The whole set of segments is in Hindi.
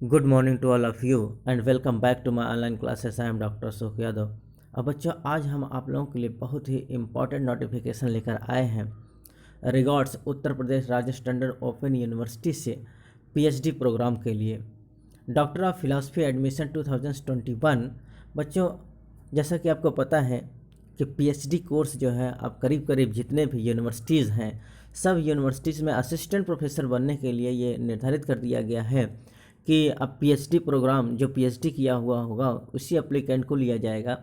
Good morning to all of you and welcome back to my online classes. I am doctor Sukh Yadav. अब बच्चों, आज हम आप लोगों के लिए बहुत ही इम्पॉर्टेंट नोटिफिकेशन लेकर आए हैं रिगार्ड्स उत्तर प्रदेश राज्य टंडन ओपन यूनिवर्सिटी से पीएचडी प्रोग्राम के लिए डॉक्टर ऑफ फिलॉसफी एडमिशन 2021। बच्चों, जैसा कि आपको पता है कि पीएचडी कोर्स जो है अब करीब करीब जितने भी यूनिवर्सिटीज़ हैं, सब यूनिवर्सिटीज़ में असिस्टेंट प्रोफेसर बनने के लिए ये निर्धारित कर दिया गया है कि अब पीएचडी प्रोग्राम जो पीएचडी किया हुआ होगा उसी एप्लीकेंट को लिया जाएगा।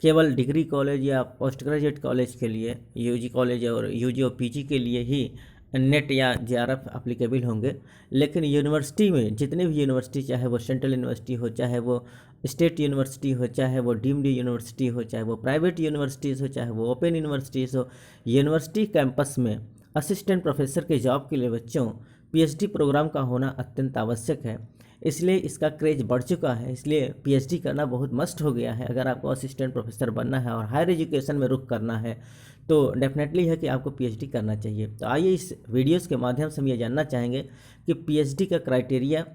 केवल डिग्री कॉलेज या पोस्ट ग्रेजुएट कॉलेज के लिए, यूजी कॉलेज और यूजी और पीजी के लिए ही नेट या जेआरएफ अप्लीकेबल होंगे। लेकिन यूनिवर्सिटी में जितने भी यूनिवर्सिटी, चाहे वो सेंट्रल यूनिवर्सिटी हो, चाहे वो स्टेट यूनिवर्सिटी हो, चाहे वो डीम्ड यूनिवर्सिटी हो, चाहे वो प्राइवेट यूनिवर्सिटीज़ हो, चाहे वो ओपन यूनिवर्सिटीज़ हो, यूनिवर्सिटी कैंपस में असिस्टेंट प्रोफेसर के जॉब के लिए बच्चों पीएचडी प्रोग्राम का होना अत्यंत आवश्यक है। इसलिए इसका क्रेज बढ़ चुका है, इसलिए पीएचडी करना बहुत मस्ट हो गया है। अगर आपको असिस्टेंट प्रोफेसर बनना है और हायर एजुकेशन में रुख करना है तो डेफिनेटली है कि आपको पीएचडी करना चाहिए। तो आइए इस वीडियोस के माध्यम से हम ये जानना चाहेंगे कि पीएचडी का क्राइटेरिया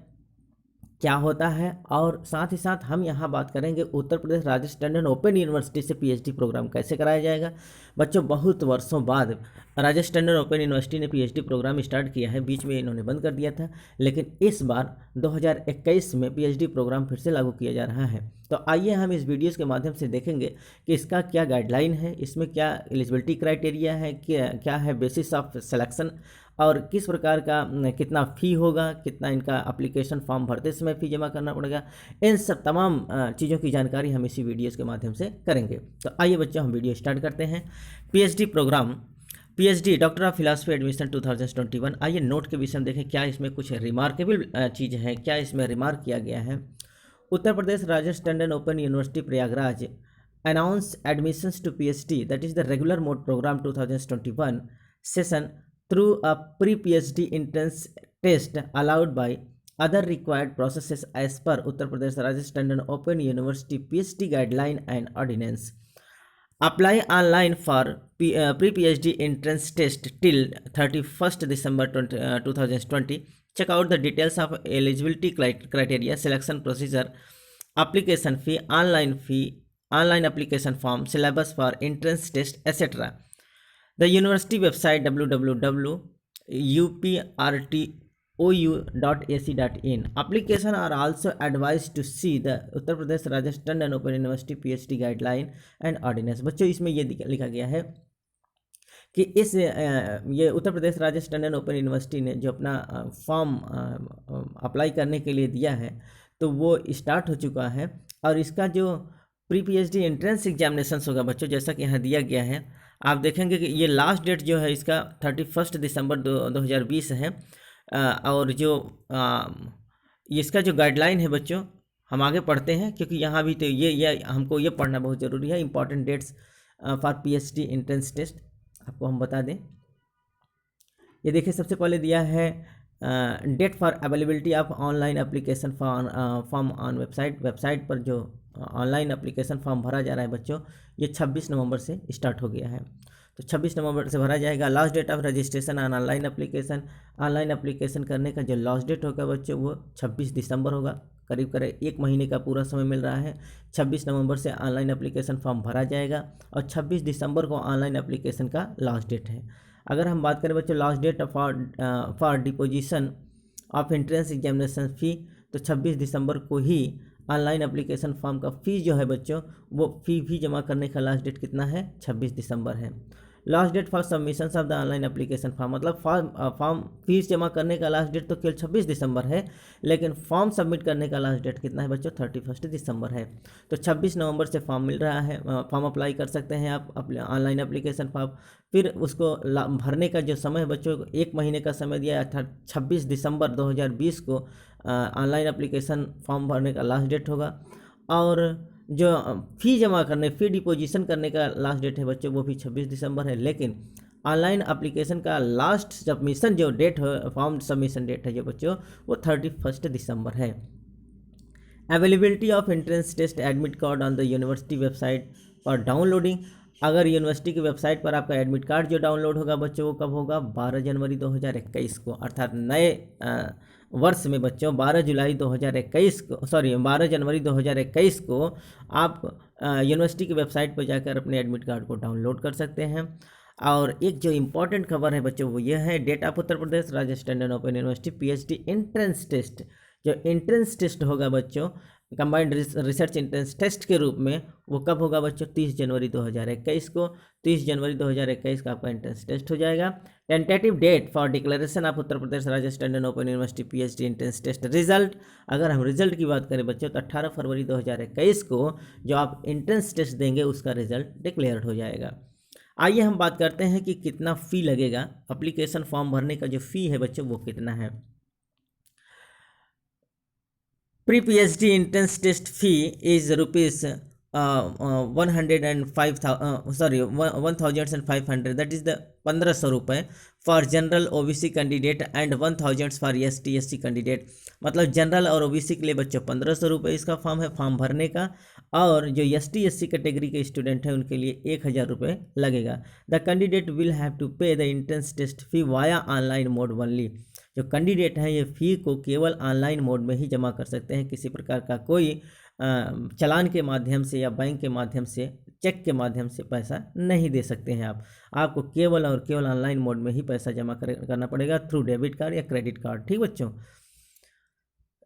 क्या होता है, और साथ ही साथ हम यहाँ बात करेंगे उत्तर प्रदेश राज्य टंडन ओपन यूनिवर्सिटी से पीएचडी प्रोग्राम कैसे कराया जाएगा। बच्चों, बहुत वर्षों बाद राज्य टंडन ओपन यूनिवर्सिटी ने पीएचडी प्रोग्राम स्टार्ट किया है। बीच में इन्होंने बंद कर दिया था, लेकिन इस बार 2021 में पीएचडी प्रोग्राम फिर से लागू किया जा रहा है। तो आइए हम इस वीडियोज़ के माध्यम से देखेंगे कि इसका क्या गाइडलाइन है, इसमें क्या एलिजिबिलिटी क्राइटेरिया है, क्या है बेसिस ऑफ सिलेक्शन, और किस प्रकार का कितना फ़ी होगा, कितना इनका एप्लीकेशन फॉर्म भरते समय फ़ी जमा करना पड़ेगा। इन सब तमाम चीज़ों की जानकारी हम इसी वीडियोज़ के माध्यम से करेंगे। तो आइए बच्चों, हम वीडियो स्टार्ट करते हैं। PhD program, PhD doctor of philosophy admission 2021। आइए नोट के विषय में देखें, क्या इसमें कुछ रिमार्केबल चीज़ है, क्या इसमें रिमार्क किया गया है। उत्तर प्रदेश राज्य Tandon open university Prayagraj announce admissions to PhD, that is the regular mode program 2021 session through a pre-PhD entrance test allowed by other required processes as per Uttar Pradesh Rajasthan Tandon Open University PhD guideline and ordinance. Apply online for pre-PhD entrance test till 31st December 2020. Check out the details of eligibility criteria, selection procedure, application fee, online application form, syllabus for entrance test, etc. The university website www.uprtou.ac.in. Application are also advised to see the Uttar Pradesh Rajasthan and open university PhD guideline and ordinance. बच्चों, इसमें ये लिखा गया है कि ये Uttar Pradesh Rajasthan and open university ने जो अपना फॉर्म अप्लाई करने के लिए दिया है तो वो स्टार्ट हो चुका है, और इसका जो प्री पीएचडी एंट्रेंस एग्जामिनेशन होगा बच्चों, जैसा कि यहाँ दिया गया है, आप देखेंगे कि ये लास्ट डेट जो है इसका 31 दिसंबर 2020 है। और जो इसका जो गाइडलाइन है बच्चों, हम आगे पढ़ते हैं क्योंकि यहाँ भी तो ये हमको ये पढ़ना बहुत ज़रूरी है। Important dates for PhD entrance test आपको हम बता दें। ये देखिए, सबसे पहले दिया है date for availability of online application form on website पर जो ऑनलाइन एप्लीकेशन फॉर्म भरा जा रहा है बच्चों, ये 26 नवंबर से स्टार्ट हो गया है। तो 26 नवंबर से भरा जाएगा। Last date of registration on online application करने का जो लास्ट डेट होगा बच्चों वो 26 दिसंबर होगा। करीब करीब एक महीने का पूरा समय मिल रहा है। 26 नवंबर से ऑनलाइन एप्लीकेशन फॉर्म भरा जाएगा और 26 दिसंबर को ऑनलाइन एप्लीकेशन का लास्ट डेट है। अगर हम बात करें बच्चों last date for deposition of entrance examination fee, तो 26 दिसंबर को ही ऑनलाइन एप्लीकेशन फॉर्म का फ़ीस जो है बच्चों, वो फ़ी भी जमा करने का लास्ट डेट कितना है, 26 दिसंबर है। Last date for submission of the online application form, मतलब फॉर्म फीस जमा करने का लास्ट डेट तो केवल 26 दिसंबर है, लेकिन फॉर्म सबमिट करने का लास्ट डेट कितना है बच्चों, 31 दिसंबर है। तो 26 नवंबर से फॉर्म मिल रहा है, फॉर्म अप्लाई कर सकते हैं आप अपने ऑनलाइन एप्लीकेशन फॉर्म। फिर उसको भरने का जो समय है बच्चों, एक महीने का समय दिया है, अर्थात 26 दिसंबर 2020 को ऑनलाइन एप्लीकेशन फॉर्म भरने का लास्ट डेट होगा। और जो फ़ी जमा करने, फ़ी डिपोजिशन करने का लास्ट डेट है बच्चों, वो भी 26 दिसंबर है। लेकिन ऑनलाइन एप्लीकेशन का लास्ट सबमिशन जो डेट है, फॉर्म सबमिशन डेट है जो बच्चों, वो 31 दिसंबर है। Availability of entrance test admit card on the university website for downloading. अगर यूनिवर्सिटी की वेबसाइट पर आपका एडमिट कार्ड जो डाउनलोड होगा बच्चों, वो कब होगा, 12 जनवरी 2021 को, अर्थात नए वर्ष में बच्चों 12 जनवरी 2021 को आप यूनिवर्सिटी की वेबसाइट पर जाकर अपने एडमिट कार्ड को डाउनलोड कर सकते हैं। और एक जो इम्पॉर्टेंट खबर है बच्चों वो ये है, date of Uttar Pradesh Rajasthan open university PhD entrance test, जो एंट्रेंस टेस्ट होगा बच्चों कंबाइंड रिसर्च एंट्रेंस टेस्ट के रूप में, वो कब होगा बच्चों? 30 जनवरी 2021 को। 30 जनवरी 2021 का आपका एंट्रेंस टेस्ट हो जाएगा। Tentative date for declaration of Uttar Pradesh Rajasthan open university PhD entrance test result, अगर हम रिजल्ट की बात करें बच्चों तो 18 फरवरी 2021 को जो आप एंट्रेंस टेस्ट देंगे उसका रिजल्ट डिक्लेयर हो जाएगा। आइए हम बात करते हैं कि कितना फ़ी लगेगा। एप्लीकेशन फॉर्म भरने का जो फ़ी है बच्चों वो कितना है। Pre PhD entrance test fee is rupees 1,500, that is the 1500 रुपये for general OBC candidate and 1000 for ST SC candidate. मतलब जनरल और ओबीसी के लिए बच्चों 1500 रुपये इसका फॉर्म है फॉर्म भरने का, और जो एसटी एससी कैटेगरी के स्टूडेंट हैं उनके लिए 1000 रुपये लगेगा। The candidate will have to pay the entrance test fee via online mode only. जो कैंडिडेट हैं ये फ़ी को केवल ऑनलाइन मोड में ही जमा कर सकते हैं, किसी प्रकार का कोई चालान के माध्यम से या बैंक के माध्यम से, चेक के माध्यम से पैसा नहीं दे सकते हैं आपको केवल और केवल ऑनलाइन मोड में ही पैसा जमा करना पड़ेगा थ्रू डेबिट कार्ड या क्रेडिट कार्ड। ठीक बच्चों,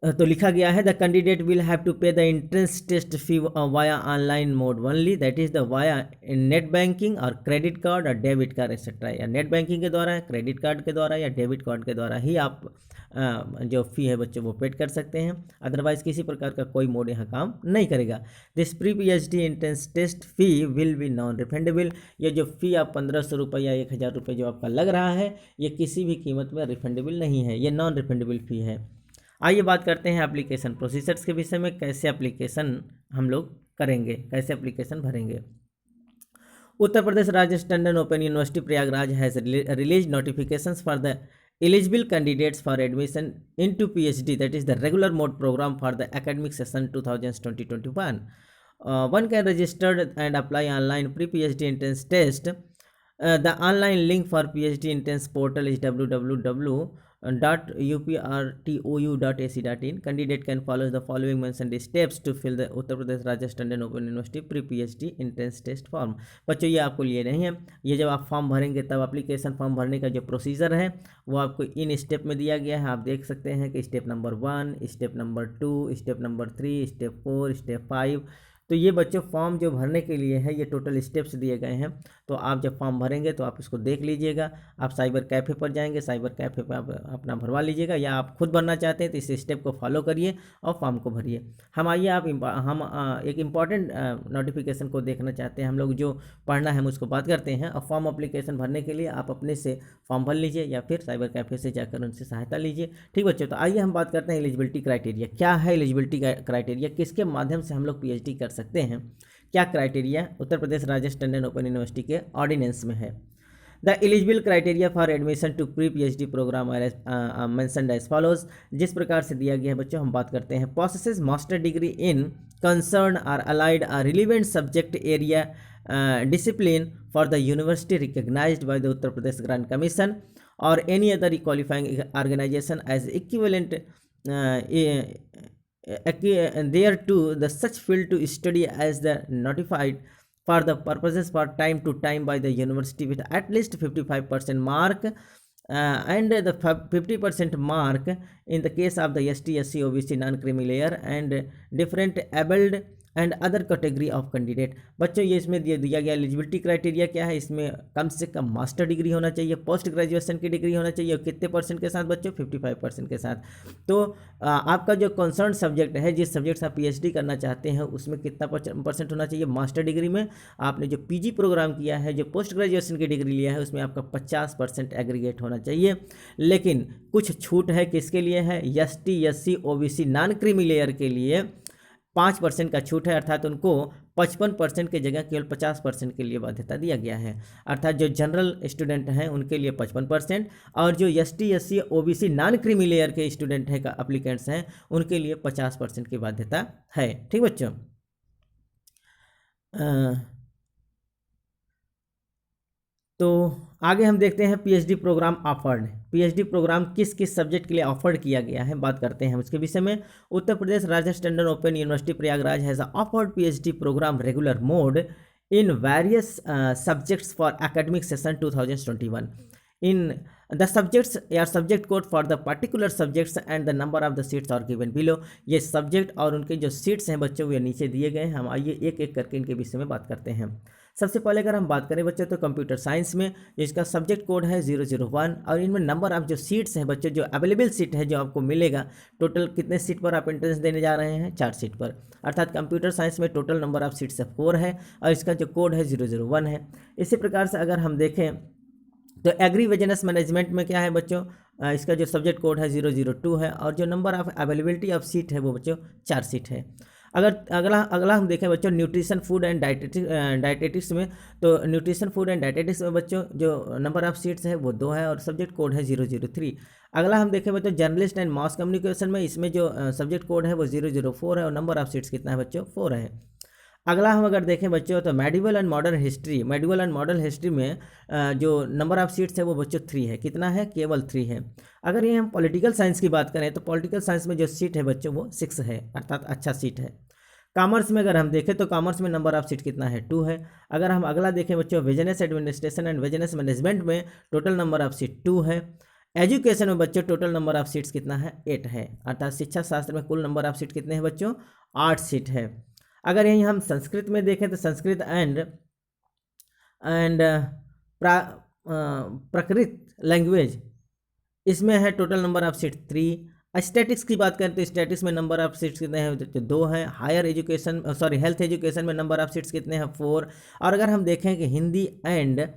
तो लिखा गया है the candidate will have to pay the entrance test fee via online mode only, that is the via net banking और क्रेडिट कार्ड और डेबिट कार्ड एक्सेट्रा, या नेट बैंकिंग के द्वारा, क्रेडिट कार्ड के द्वारा या डेबिट कार्ड के द्वारा ही आप जो फ़ी है बच्चों वो पेड कर सकते हैं। अदरवाइज़ किसी प्रकार का कोई मोड यहाँ काम नहीं करेगा। This pre PhD entrance test fee will be non refundable. ये जो फ़ी आप 1500 रुपये या 1000 रुपये जो आपका लग रहा है ये किसी भी कीमत में रिफंडेबल नहीं है, ये नॉन रिफंडेबल फ़ी है। आइए बात करते हैं एप्लीकेशन प्रोसीजर्स के विषय में, कैसे एप्लीकेशन हम लोग करेंगे, कैसे एप्लीकेशन भरेंगे। Uttar Pradesh Rajasthan open university Prayagraj has release notifications for the eligible candidates for admission into PhD, that is the regular mode program for the academic session 2020-21. One can register and apply online pre-PhD entrance test. The online link for PhD entrance portal is www.uprtou.ac.in. Candidate can follow the following mentioned steps to fill the Uttar Pradesh Rajasthan Open University pre-PhD entrance test form. बच्चों ये आपको लिए नहीं है, ये जब आप फॉर्म भरेंगे तब एप्लीकेशन फॉर्म भरने का जो प्रोसीजर है वो आपको इन स्टेप में दिया गया है। आप देख सकते हैं कि step number 1, step number 2, step number 3, step 4, step 5। तो ये बच्चों फॉर्म जो भरने के लिए है ये टोटल स्टेप्स दिए गए हैं। तो आप जब फॉर्म भरेंगे तो आप इसको देख लीजिएगा। आप साइबर कैफ़े पर जाएंगे, साइबर कैफ़े पर आप अपना भरवा लीजिएगा, या आप खुद भरना चाहते हैं तो इस स्टेप को फॉलो करिए और फॉर्म को भरिए। हम एक इम्पॉर्टेंट नोटिफिकेशन को देखना चाहते हैं, हम लोग जो पढ़ना है हम उसको बात करते हैं। और फॉर्म अप्लीकेशन भरने के लिए आप अपने से फॉर्म भर लीजिए या फिर साइबर कैफ़े से जाकर उनसे सहायता लीजिए। ठीक बच्चों, तो आइए हम बात करते हैं एलिजिबिलिटी क्राइटेरिया। क्या है एलिजिबिलिटी क्राइटेरिया, किसके माध्यम से हम लोग पीएचडी कर सकते हैं, क्या criteria Uttar Pradesh Rajasthan open university के ऑर्डिनेंस में है। The eligible criteria for admission to pre PhD program mentioned as follows. जिस प्रकार से दिया गया है बच्चों, हम बात करते हैं। Possesses master degree in concern or allied or relevant subject area discipline for the university recognised by the Uttar Pradesh grant commission और any other qualifying organisation as equivalent there to the such field to study as the notified for the purposes for time to time by the university with at least 55% mark and the 50% mark in the case of the ST SC OBC non-creamy layer and different abled and other category of candidate. बच्चों ये इसमें दिया गया एलिजिबिलिटी क्राइटेरिया क्या है, इसमें कम से कम मास्टर डिग्री होना चाहिए, पोस्ट ग्रेजुएशन की डिग्री होना चाहिए, और कितने परसेंट के साथ बच्चों, 55% के साथ। तो आपका जो कंसर्न सब्जेक्ट है, जिस सब्जेक्ट से आप पीएचडी करना चाहते हैं उसमें कितना परसेंट होना चाहिए मास्टर डिग्री में। आपने जो पीजी प्रोग्राम किया है, जो पोस्ट ग्रेजुएशन की डिग्री लिया है, उसमें आपका 50% एग्रीगेट होना चाहिए। लेकिन कुछ छूट है, किसके लिए है, ST SC OBC non creamy layer के लिए 5% का छूट है, अर्थात उनको 55% की जगह केवल 50% के लिए बाध्यता दिया गया है। अर्थात जो जनरल स्टूडेंट हैं उनके लिए 55% और जो ST SC OBC non creamy layer के स्टूडेंट हैं का एप्लीकेंट्स हैं उनके लिए 50% की बाध्यता है। ठीक बच्चों, तो आगे हम देखते हैं PhD program offered. PhD program किस किस सब्जेक्ट के लिए ऑफर्ड किया गया है, बात करते हैं उसके विषय में। Uttar Pradesh Rajasthan standard open university Prayagraj has offered PhD programme regular mode in various subjects for academic session 2021. In the subjects या subject code for the particular subjects and the number of the seats are given below. ये subject और उनके जो seats हैं बच्चों ये नीचे दिए गए हैं। हम आइए एक एक करके इनके विषय में बात करते हैं। सबसे पहले अगर हम बात करें बच्चों तो कंप्यूटर साइंस में इसका सब्जेक्ट कोड है 001 और इनमें नंबर ऑफ जो सीट्स हैं बच्चों, जो अवेलेबल सीट है जो आपको मिलेगा, टोटल कितने सीट पर आप एंट्रेंस देने जा रहे हैं, 4 सीट पर। अर्थात कंप्यूटर साइंस में टोटल नंबर ऑफ सीट्स 4 है और इसका जो कोड है 001 है। इसी प्रकार से अगर हम देखें तो एग्री बिजनेस मैनेजमेंट में क्या है बच्चों, इसका जो सब्जेक्ट कोड है 002 है और जो number of availability of seat है वो बच्चों 4 सीट है। अगर अगला हम देखें बच्चों न्यूट्रिशन फूड एंड डाइटेटिक्स में, तो न्यूट्रिशन फूड एंड डाइटेटिक्स में बच्चों जो नंबर ऑफ सीट्स है वो 2 है और सब्जेक्ट कोड है 003। अगला हम देखें बच्चों जर्नलिस्ट एंड मास कम्युनिकेशन में, इसमें जो सब्जेक्ट कोड है वो 004 है और नंबर ऑफ सीट्स कितना है बच्चों, 4 है। अगला हम अगर देखें बच्चों तो मेडिवल एंड मॉडर्न हिस्ट्री में जो नंबर ऑफ सीट्स है वो बच्चों 3 है। कितना है, केवल 3 है। अगर ये हम पॉलिटिकल साइंस की बात करें तो पॉलिटिकल साइंस में जो सीट है बच्चों वो 6 है, अर्थात अच्छा सीट है। कॉमर्स में अगर हम देखें तो कॉमर्स में नंबर ऑफ सीट कितना है, 2 है। अगर हम अगला देखें बच्चों business administration and business management में टोटल नंबर ऑफ सीट 2 है। एजुकेशन में बच्चों टोटल नंबर ऑफ सीट्स कितना है, 8 है। अर्थात शिक्षा शास्त्र में कुल नंबर ऑफ सीट कितने हैं बच्चों, 8 सीट है। अगर यहीं हम संस्कृत में देखें तो संस्कृत एंड प्राकृत लैंग्वेज, इसमें है total number of seat 3। Statics की बात करें तो स्टैटिक्स में नंबर ऑफ सीट्स कितने हैं, तो 2 हैं। हायर एजुकेशन हेल्थ एजुकेशन में नंबर ऑफ सीट्स कितने हैं, 4। और अगर हम देखें कि Hindi and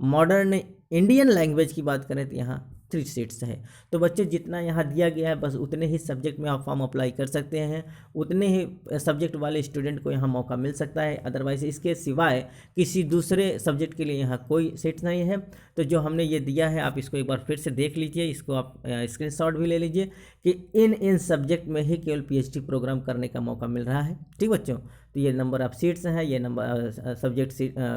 modern Indian language की बात करें तो यहाँ 3 सीट्स है। तो बच्चों जितना यहाँ दिया गया है बस उतने ही सब्जेक्ट में आप फॉर्म अप्लाई कर सकते हैं, उतने ही सब्जेक्ट वाले स्टूडेंट को यहाँ मौका मिल सकता है। अदरवाइज इसके सिवाय किसी दूसरे सब्जेक्ट के लिए यहाँ कोई सीट्स नहीं है। तो जो हमने ये दिया है आप इसको एक बार फिर से देख लीजिए, इसको आप स्क्रीनशॉट भी ले लीजिए कि इन सब्जेक्ट में ही केवल पीएचडी प्रोग्राम करने का मौका मिल रहा है। ठीक बच्चों, तो ये नंबर ऑफ सीट्स हैं, ये नंबर सब्जेक्ट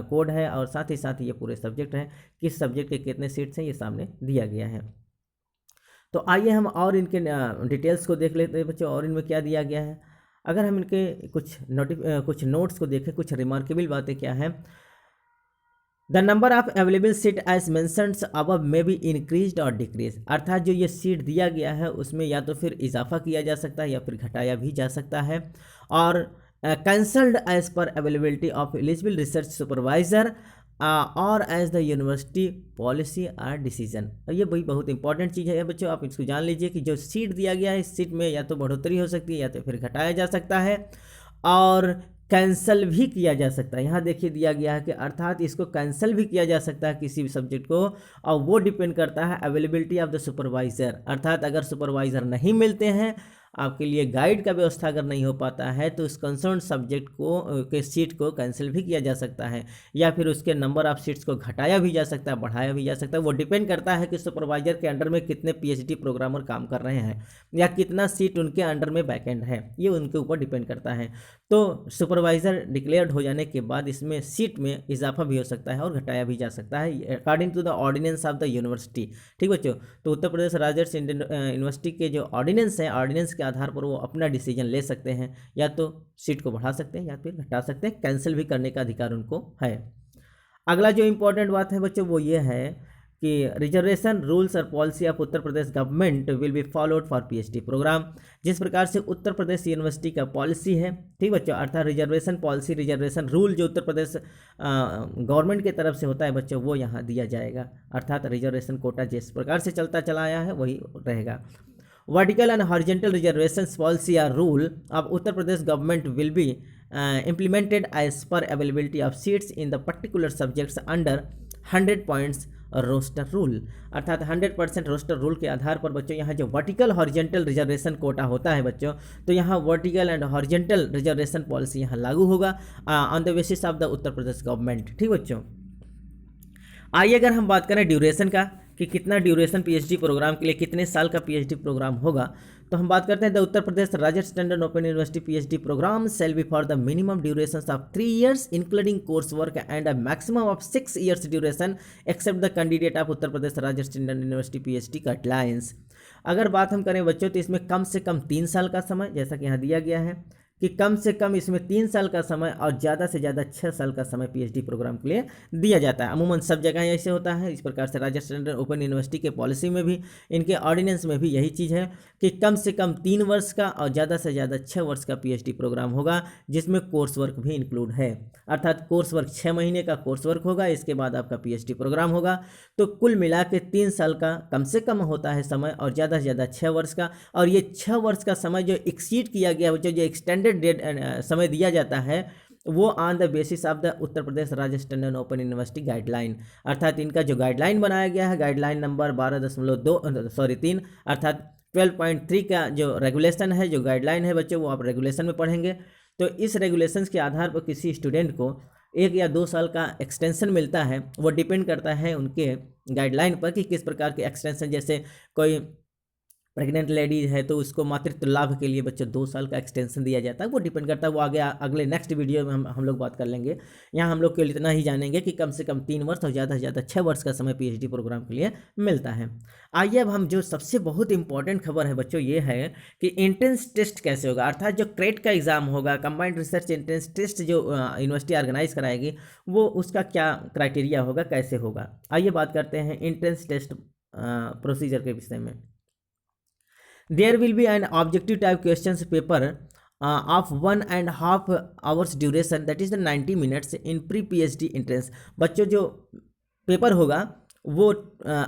कोड है और साथ ही ये पूरे सब्जेक्ट हैं, किस सब्जेक्ट के कितने सीट्स हैं ये सामने दिया गया है। तो आइए हम और इनके डिटेल्स को देख लेते हैं बच्चों, और इनमें क्या दिया गया है। अगर हम इनके कुछ नोट्स को देखें, कुछ रिमार्केबल बातें क्या है। The number of available seat as mentioned above may be increased और डिक्रीज, अर्थात जो ये सीट दिया गया है उसमें या तो फिर इजाफा किया जा सकता है या फिर घटाया भी जा सकता है। और cancelled as per availability of eligible research supervisor और एज द यूनिवर्सिटी पॉलिसी और डिसीजन। ये भाई बहुत इंपॉर्टेंट चीज़ है बच्चों, आप इसको जान लीजिए कि जो सीट दिया गया है इस सीट में या तो बढ़ोतरी हो सकती है या तो फिर घटाया जा सकता है और कैंसिल भी किया जा सकता है। यहाँ देखिए दिया गया है कि अर्थात इसको कैंसिल भी किया जा सकता है किसी भी सब्जेक्ट को, और वो डिपेंड करता है अवेलेबिलिटी ऑफ द सुपरवाइज़र। अर्थात अगर सुपरवाइज़र नहीं मिलते हैं, आपके लिए गाइड का व्यवस्था अगर नहीं हो पाता है तो उस कंसर्न सब्जेक्ट के सीट को कैंसिल भी किया जा सकता है या फिर उसके नंबर ऑफ सीट्स को घटाया भी जा सकता है, बढ़ाया भी जा सकता है। वो डिपेंड करता है कि सुपरवाइजर के अंडर में कितने पीएचडी प्रोग्रामर काम कर रहे हैं या कितना सीट उनके अंडर में बैकएंड है, ये उनके ऊपर डिपेंड करता है। तो सुपरवाइजर डिक्लेयर्ड हो जाने के बाद इसमें सीट में इजाफा भी हो सकता है और घटाया भी जा सकता है according to the ordinance of the university. ठीक बच्चों, तो उत्तर प्रदेश राजस्थान इंडियन यूनिवर्सिटी के जो ऑर्डिनेंस है, ऑर्डिनेंस के आधार पर वो अपना डिसीजन ले सकते हैं, या तो सीट को बढ़ा सकते हैं या फिर घटा सकते हैं, कैंसिल भी करने का अधिकार उनको है। अगला जो इम्पोर्टेंट बात है बच्चों वो ये है कि रिजर्वेशन रूल्स और policy of Uttar Pradesh government will be followed for PhD program. जिस प्रकार से उत्तर प्रदेश यूनिवर्सिटी का पॉलिसी है, ठीक बच्चों, अर्थात रिजर्वेशन पॉलिसी, रिजर्वेशन रूल जो उत्तर प्रदेश गवर्नमेंट की तरफ से होता है बच्चों वो यहाँ दिया जाएगा। अर्थात रिजर्वेशन कोटा जिस प्रकार से चलता चला आया है वही रहेगा। Vertical and horizontal reservation policy और rule of Uttar Pradesh government will be implemented as per availability of seats in the particular subjects under 100 points roster rule. अर्थात 100% रोस्टर रूल के आधार पर बच्चों यहाँ जो वर्टिकल हॉरिजेंटल रिजर्वेशन कोटा होता है बच्चों, तो यहाँ vertical and horizontal reservation policy यहाँ लागू होगा on the basis of the Uttar Pradesh government. ठीक बच्चों, आइए अगर हम बात करें ड्यूरेशन का कि कितना ड्यूरेशन पीएचडी प्रोग्राम के लिए, कितने साल का पीएचडी प्रोग्राम होगा, तो हम बात करते हैं the Uttar Pradesh Rajasthan standard open university PhD program shall be for the minimum duration of 3 years including course work and a maximum of 6 years duration except the candidate of Uttar Pradesh Rajasthan standard university PhD guidelines. अगर बात हम करें बच्चों तो इसमें कम से कम 3 साल का समय, जैसा कि यहाँ दिया गया है कि कम से कम इसमें 3 साल का समय और ज़्यादा से ज़्यादा 6 साल का समय पीएचडी प्रोग्राम के लिए दिया जाता है। अमूमन सब जगह ऐसे होता है। इस प्रकार से राजस्थान ओपन यूनिवर्सिटी के पॉलिसी में भी, इनके ऑर्डिनेंस में भी यही चीज़ है कि कम से कम 3 वर्ष का और ज़्यादा से ज़्यादा 6 वर्ष का पीएचडी प्रोग्राम होगा, जिसमें कोर्स वर्क भी इंक्लूड है। अर्थात कोर्स वर्क 6 महीने का कोर्स वर्क होगा, इसके बाद आपका पीएचडी प्रोग्राम होगा। तो कुल मिला के 3 साल का कम से कम होता है समय और ज़्यादा से ज़्यादा 6 वर्ष का। और ये 6 वर्ष का समय जो एक्सीड किया गया, जो एक्सटेंडेड डेट समय दिया जाता है, वो on the basis of the Uttar Pradesh Rajasthan open university guideline. अर्थात इनका जो गाइडलाइन बनाया गया है, गाइडलाइन नंबर 3 अर्थात 12.3 का जो रेगुलेशन है, जो गाइडलाइन है बच्चों, वो आप रेगुलेशन में पढ़ेंगे। तो इस रेगुलेशंस के आधार पर किसी स्टूडेंट को 1 या 2 साल का एक्सटेंशन मिलता है। वो डिपेंड करता है उनके गाइडलाइन पर कि किस प्रकार के एक्सटेंशन, जैसे कोई प्रेग्नेंट लेडीज है तो उसको मातृत्व लाभ के लिए बच्चों 2 साल का एक्सटेंशन दिया जाता है। वो डिपेंड करता है, वो आगे अगले नेक्स्ट वीडियो में हम लोग बात कर लेंगे। यहाँ हम लोग केवल इतना ही जानेंगे कि कम से कम 3 वर्ष और ज़्यादा से ज़्यादा 6 वर्ष का समय पीएचडी प्रोग्राम के लिए मिलता है। आइए अब हम जो सबसे बहुत इंपॉर्टेंट खबर है बच्चों, ये है कि एंट्रेंस टेस्ट कैसे होगा। अर्थात जो क्रेट का एग्जाम होगा, कंबाइंड रिसर्च एंट्रेंस टेस्ट जो यूनिवर्सिटी ऑर्गेनाइज कराएगी, वो उसका क्या क्राइटेरिया होगा, कैसे होगा। आइए बात करते हैं एंट्रेंस टेस्ट प्रोसीजर के विषय में। There will be an objective type questions paper of 1.5 hours duration, that is the 90 minutes in pre-PhD entrance। बच्चों जो पेपर होगा वो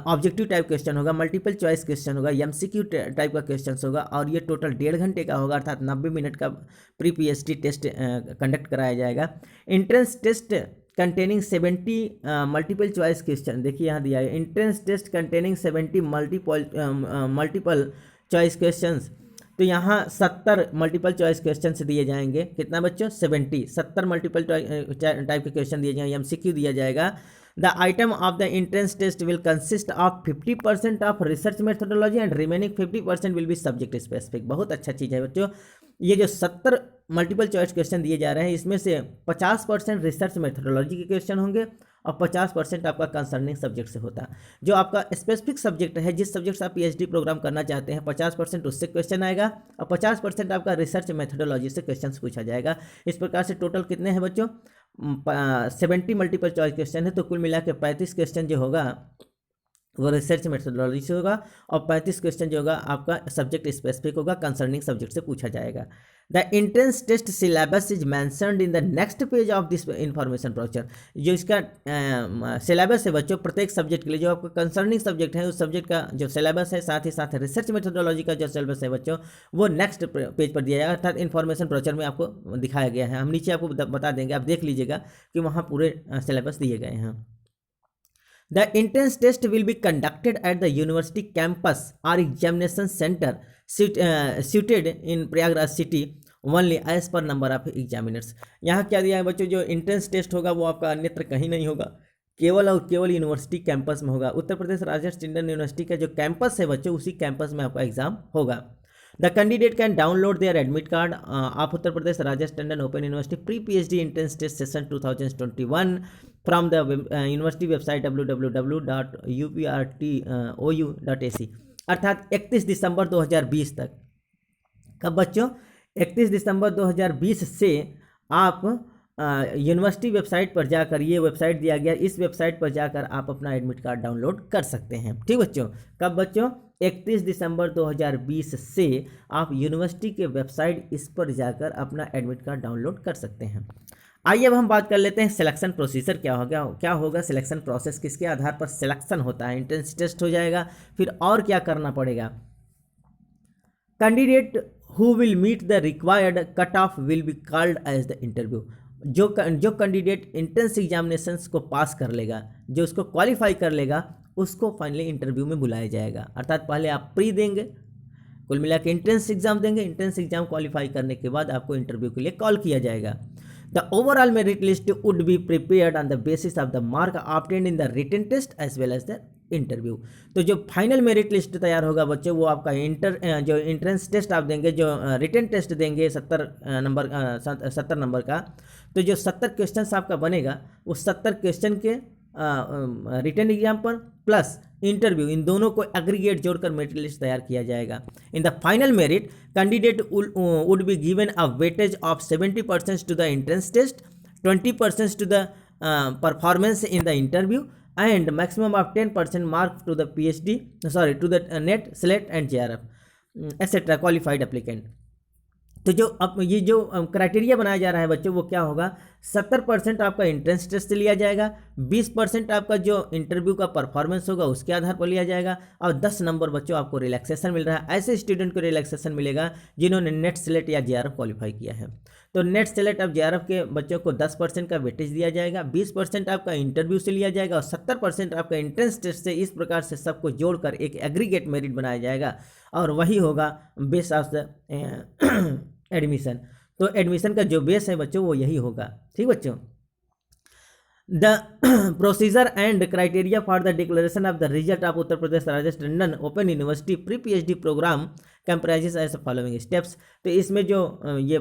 ऑब्जेक्टिव टाइप क्वेश्चन होगा, मल्टीपल चॉइस क्वेश्चन होगा, एमसीक्यू टाइप का क्वेश्चन होगा, और ये टोटल 1.5 घंटे का होगा। अर्थात 90 मिनट का प्री पीएचडी टेस्ट कंडक्ट कराया जाएगा। Entrance test containing 70 multiple choice question, देखिए यहाँ दिया है entrance test containing 70 multiple choice questions. तो यहाँ 70 मल्टीपल चॉइस क्वेश्चन दिए जाएंगे। कितना बच्चों? 70 मल्टीपल टाइप के क्वेश्चन दिए जाएंगे, एमसीक्यू दिया जाएगा। The item of the entrance test will consist of 50% of research methodology and remaining 50% will be subject specific. बहुत अच्छा चीज़ है बच्चों, ये जो 70 मल्टीपल चॉइस क्वेश्चन दिए जा रहे हैं, इसमें से 50% रिसर्च मेथोडोलॉजी के क्वेश्चन होंगे और 50% आपका कंसर्निंग सब्जेक्ट से होता है। जो आपका स्पेसिफिक सब्जेक्ट है, जिस सब्जेक्ट से आप पीएचडी प्रोग्राम करना चाहते हैं, 50% उससे क्वेश्चन आएगा और 50% आपका रिसर्च मेथोडोलॉजी से क्वेश्चन पूछा जाएगा। इस प्रकार से टोटल कितने हैं बच्चों? 70 मल्टीपल चॉइस क्वेश्चन है। तो कुल मिला के 35 क्वेश्चन जो होगा वो रिसर्च मेथोडोलॉजी से होगा और 35 क्वेश्चन जो होगा आपका सब्जेक्ट स्पेसिफिक होगा, कंसर्निंग सब्जेक्ट से पूछा जाएगा। The entrance test syllabus is mentioned in the next page of this information brochure. जो इसका सिलेबस है बच्चों प्रत्येक सब्जेक्ट के लिए, जो आपका कंसर्निंग सब्जेक्ट है उस सब्जेक्ट का जो सिलेबस है, साथ ही साथ रिसर्च मेथोडोलॉजी का जो सिलेबस है बच्चों, वो नेक्स्ट पेज पर दिया जाएगा। अर्थात इन्फॉर्मेशन ब्रोचर में आपको दिखाया गया है। हम नीचे आपको बता देंगे, आप देख लीजिएगा कि वहाँ पूरे सिलेबस दिए गए हैं। The entrance test will be conducted at the university campus or examination center suited in Prayagraj city only as per number of examiners। यहाँ क्या दिया है बच्चों? जो एंट्रेंस टेस्ट होगा वो आपका अन्यत्र कहीं नहीं होगा, केवल और केवल यूनिवर्सिटी कैंपस में होगा। उत्तर प्रदेश राजस्थान इंडियन यूनिवर्सिटी का जो कैंपस है बच्चों, उसी कैंपस में आपका एग्जाम होगा। The candidate can download their admit card of Uttar Pradesh Rajasthan and Open University pre-PhD entrance test session 2021 from the university website www.uprtou.ac। अर्थात 31 दिसंबर 2020 तक। कब बच्चों? 31 दिसंबर 2020 से आप यूनिवर्सिटी वेबसाइट पर जाकर, ये वेबसाइट दिया गया, इस वेबसाइट पर जाकर आप अपना एडमिट कार्ड डाउनलोड कर सकते हैं। ठीक बच्चों? कब बच्चों? 31 दिसंबर 2020 से आप यूनिवर्सिटी के वेबसाइट इस पर जाकर अपना एडमिट कार्ड डाउनलोड कर सकते हैं। आइए अब हम बात कर लेते हैं सिलेक्शन प्रोसीजर क्या होगा सिलेक्शन प्रोसेस, किसके आधार पर सिलेक्शन होता है। एंट्रेंस टेस्ट हो जाएगा, फिर और क्या करना पड़ेगा? Candidate who will meet the required cut off will be called as the interview. जो कैंडिडेट एंट्रेंस एग्जामिनेशंस को पास कर लेगा, जो उसको क्वालिफाई कर लेगा, उसको फाइनली इंटरव्यू में बुलाया जाएगा। अर्थात पहले आप प्री देंगे, कुल मिला के एंट्रेंस एग्जाम देंगे, एंट्रेंस एग्जाम क्वालिफाई करने के बाद आपको इंटरव्यू के लिए कॉल किया जाएगा। The overall merit list would be prepared on the basis of the mark obtained in the written test as well as the interview. तो जो फाइनल मेरिट लिस्ट तैयार होगा बच्चों, वो आपका जो इंट्रेंस टेस्ट आप देंगे, जो रिटन टेस्ट देंगे 70 नंबर का, तो जो 70 क्वेश्चन आपका बनेगा, वो 70 क्वेश्चन के रिटन एग्जाम पर प्लस इंटरव्यू, इन दोनों को एग्रीगेट जोड़कर मेरिट लिस्ट तैयार किया जाएगा। In the final merit candidate would be given a weightage of 70% to the entrance test, 20% to the performance in the interview and maximum of 10% mark to the to the NET, SLET and JRF etc. qualified applicant। तो जो अब ये जो क्राइटेरिया बनाया जा रहा है बच्चों, वो क्या होगा, 70% आपका एंट्रेंस टेस्ट से लिया जाएगा, 20% आपका जो इंटरव्यू का परफॉर्मेंस होगा उसके आधार पर लिया जाएगा, और 10 नंबर बच्चों आपको रिलैक्सेशन मिल रहा है। ऐसे स्टूडेंट को रिलैक्सेशन मिलेगा जिन्होंने नेट, सेलेक्ट या JRF क्वालिफाई किया है। तो नेट, सेलेक्ट और JRF के बच्चों को 10% का वेटेज दिया जाएगा, 20% आपका इंटरव्यू से लिया जाएगा और 70% आपका एंट्रेंस टेस्ट से। इस प्रकार से सबको जोड़कर एक एग्रीगेट मेरिट बनाया जाएगा और वही होगा बेस ऑफ द एडमिशन। तो एडमिशन का जो बेस है बच्चों वो यही होगा। ठीक बच्चों, the procedure and criteria for the declaration of the result of Uttar Pradesh Rajesh Tandon open university pre PhD program comprises as following steps. तो इसमें जो ये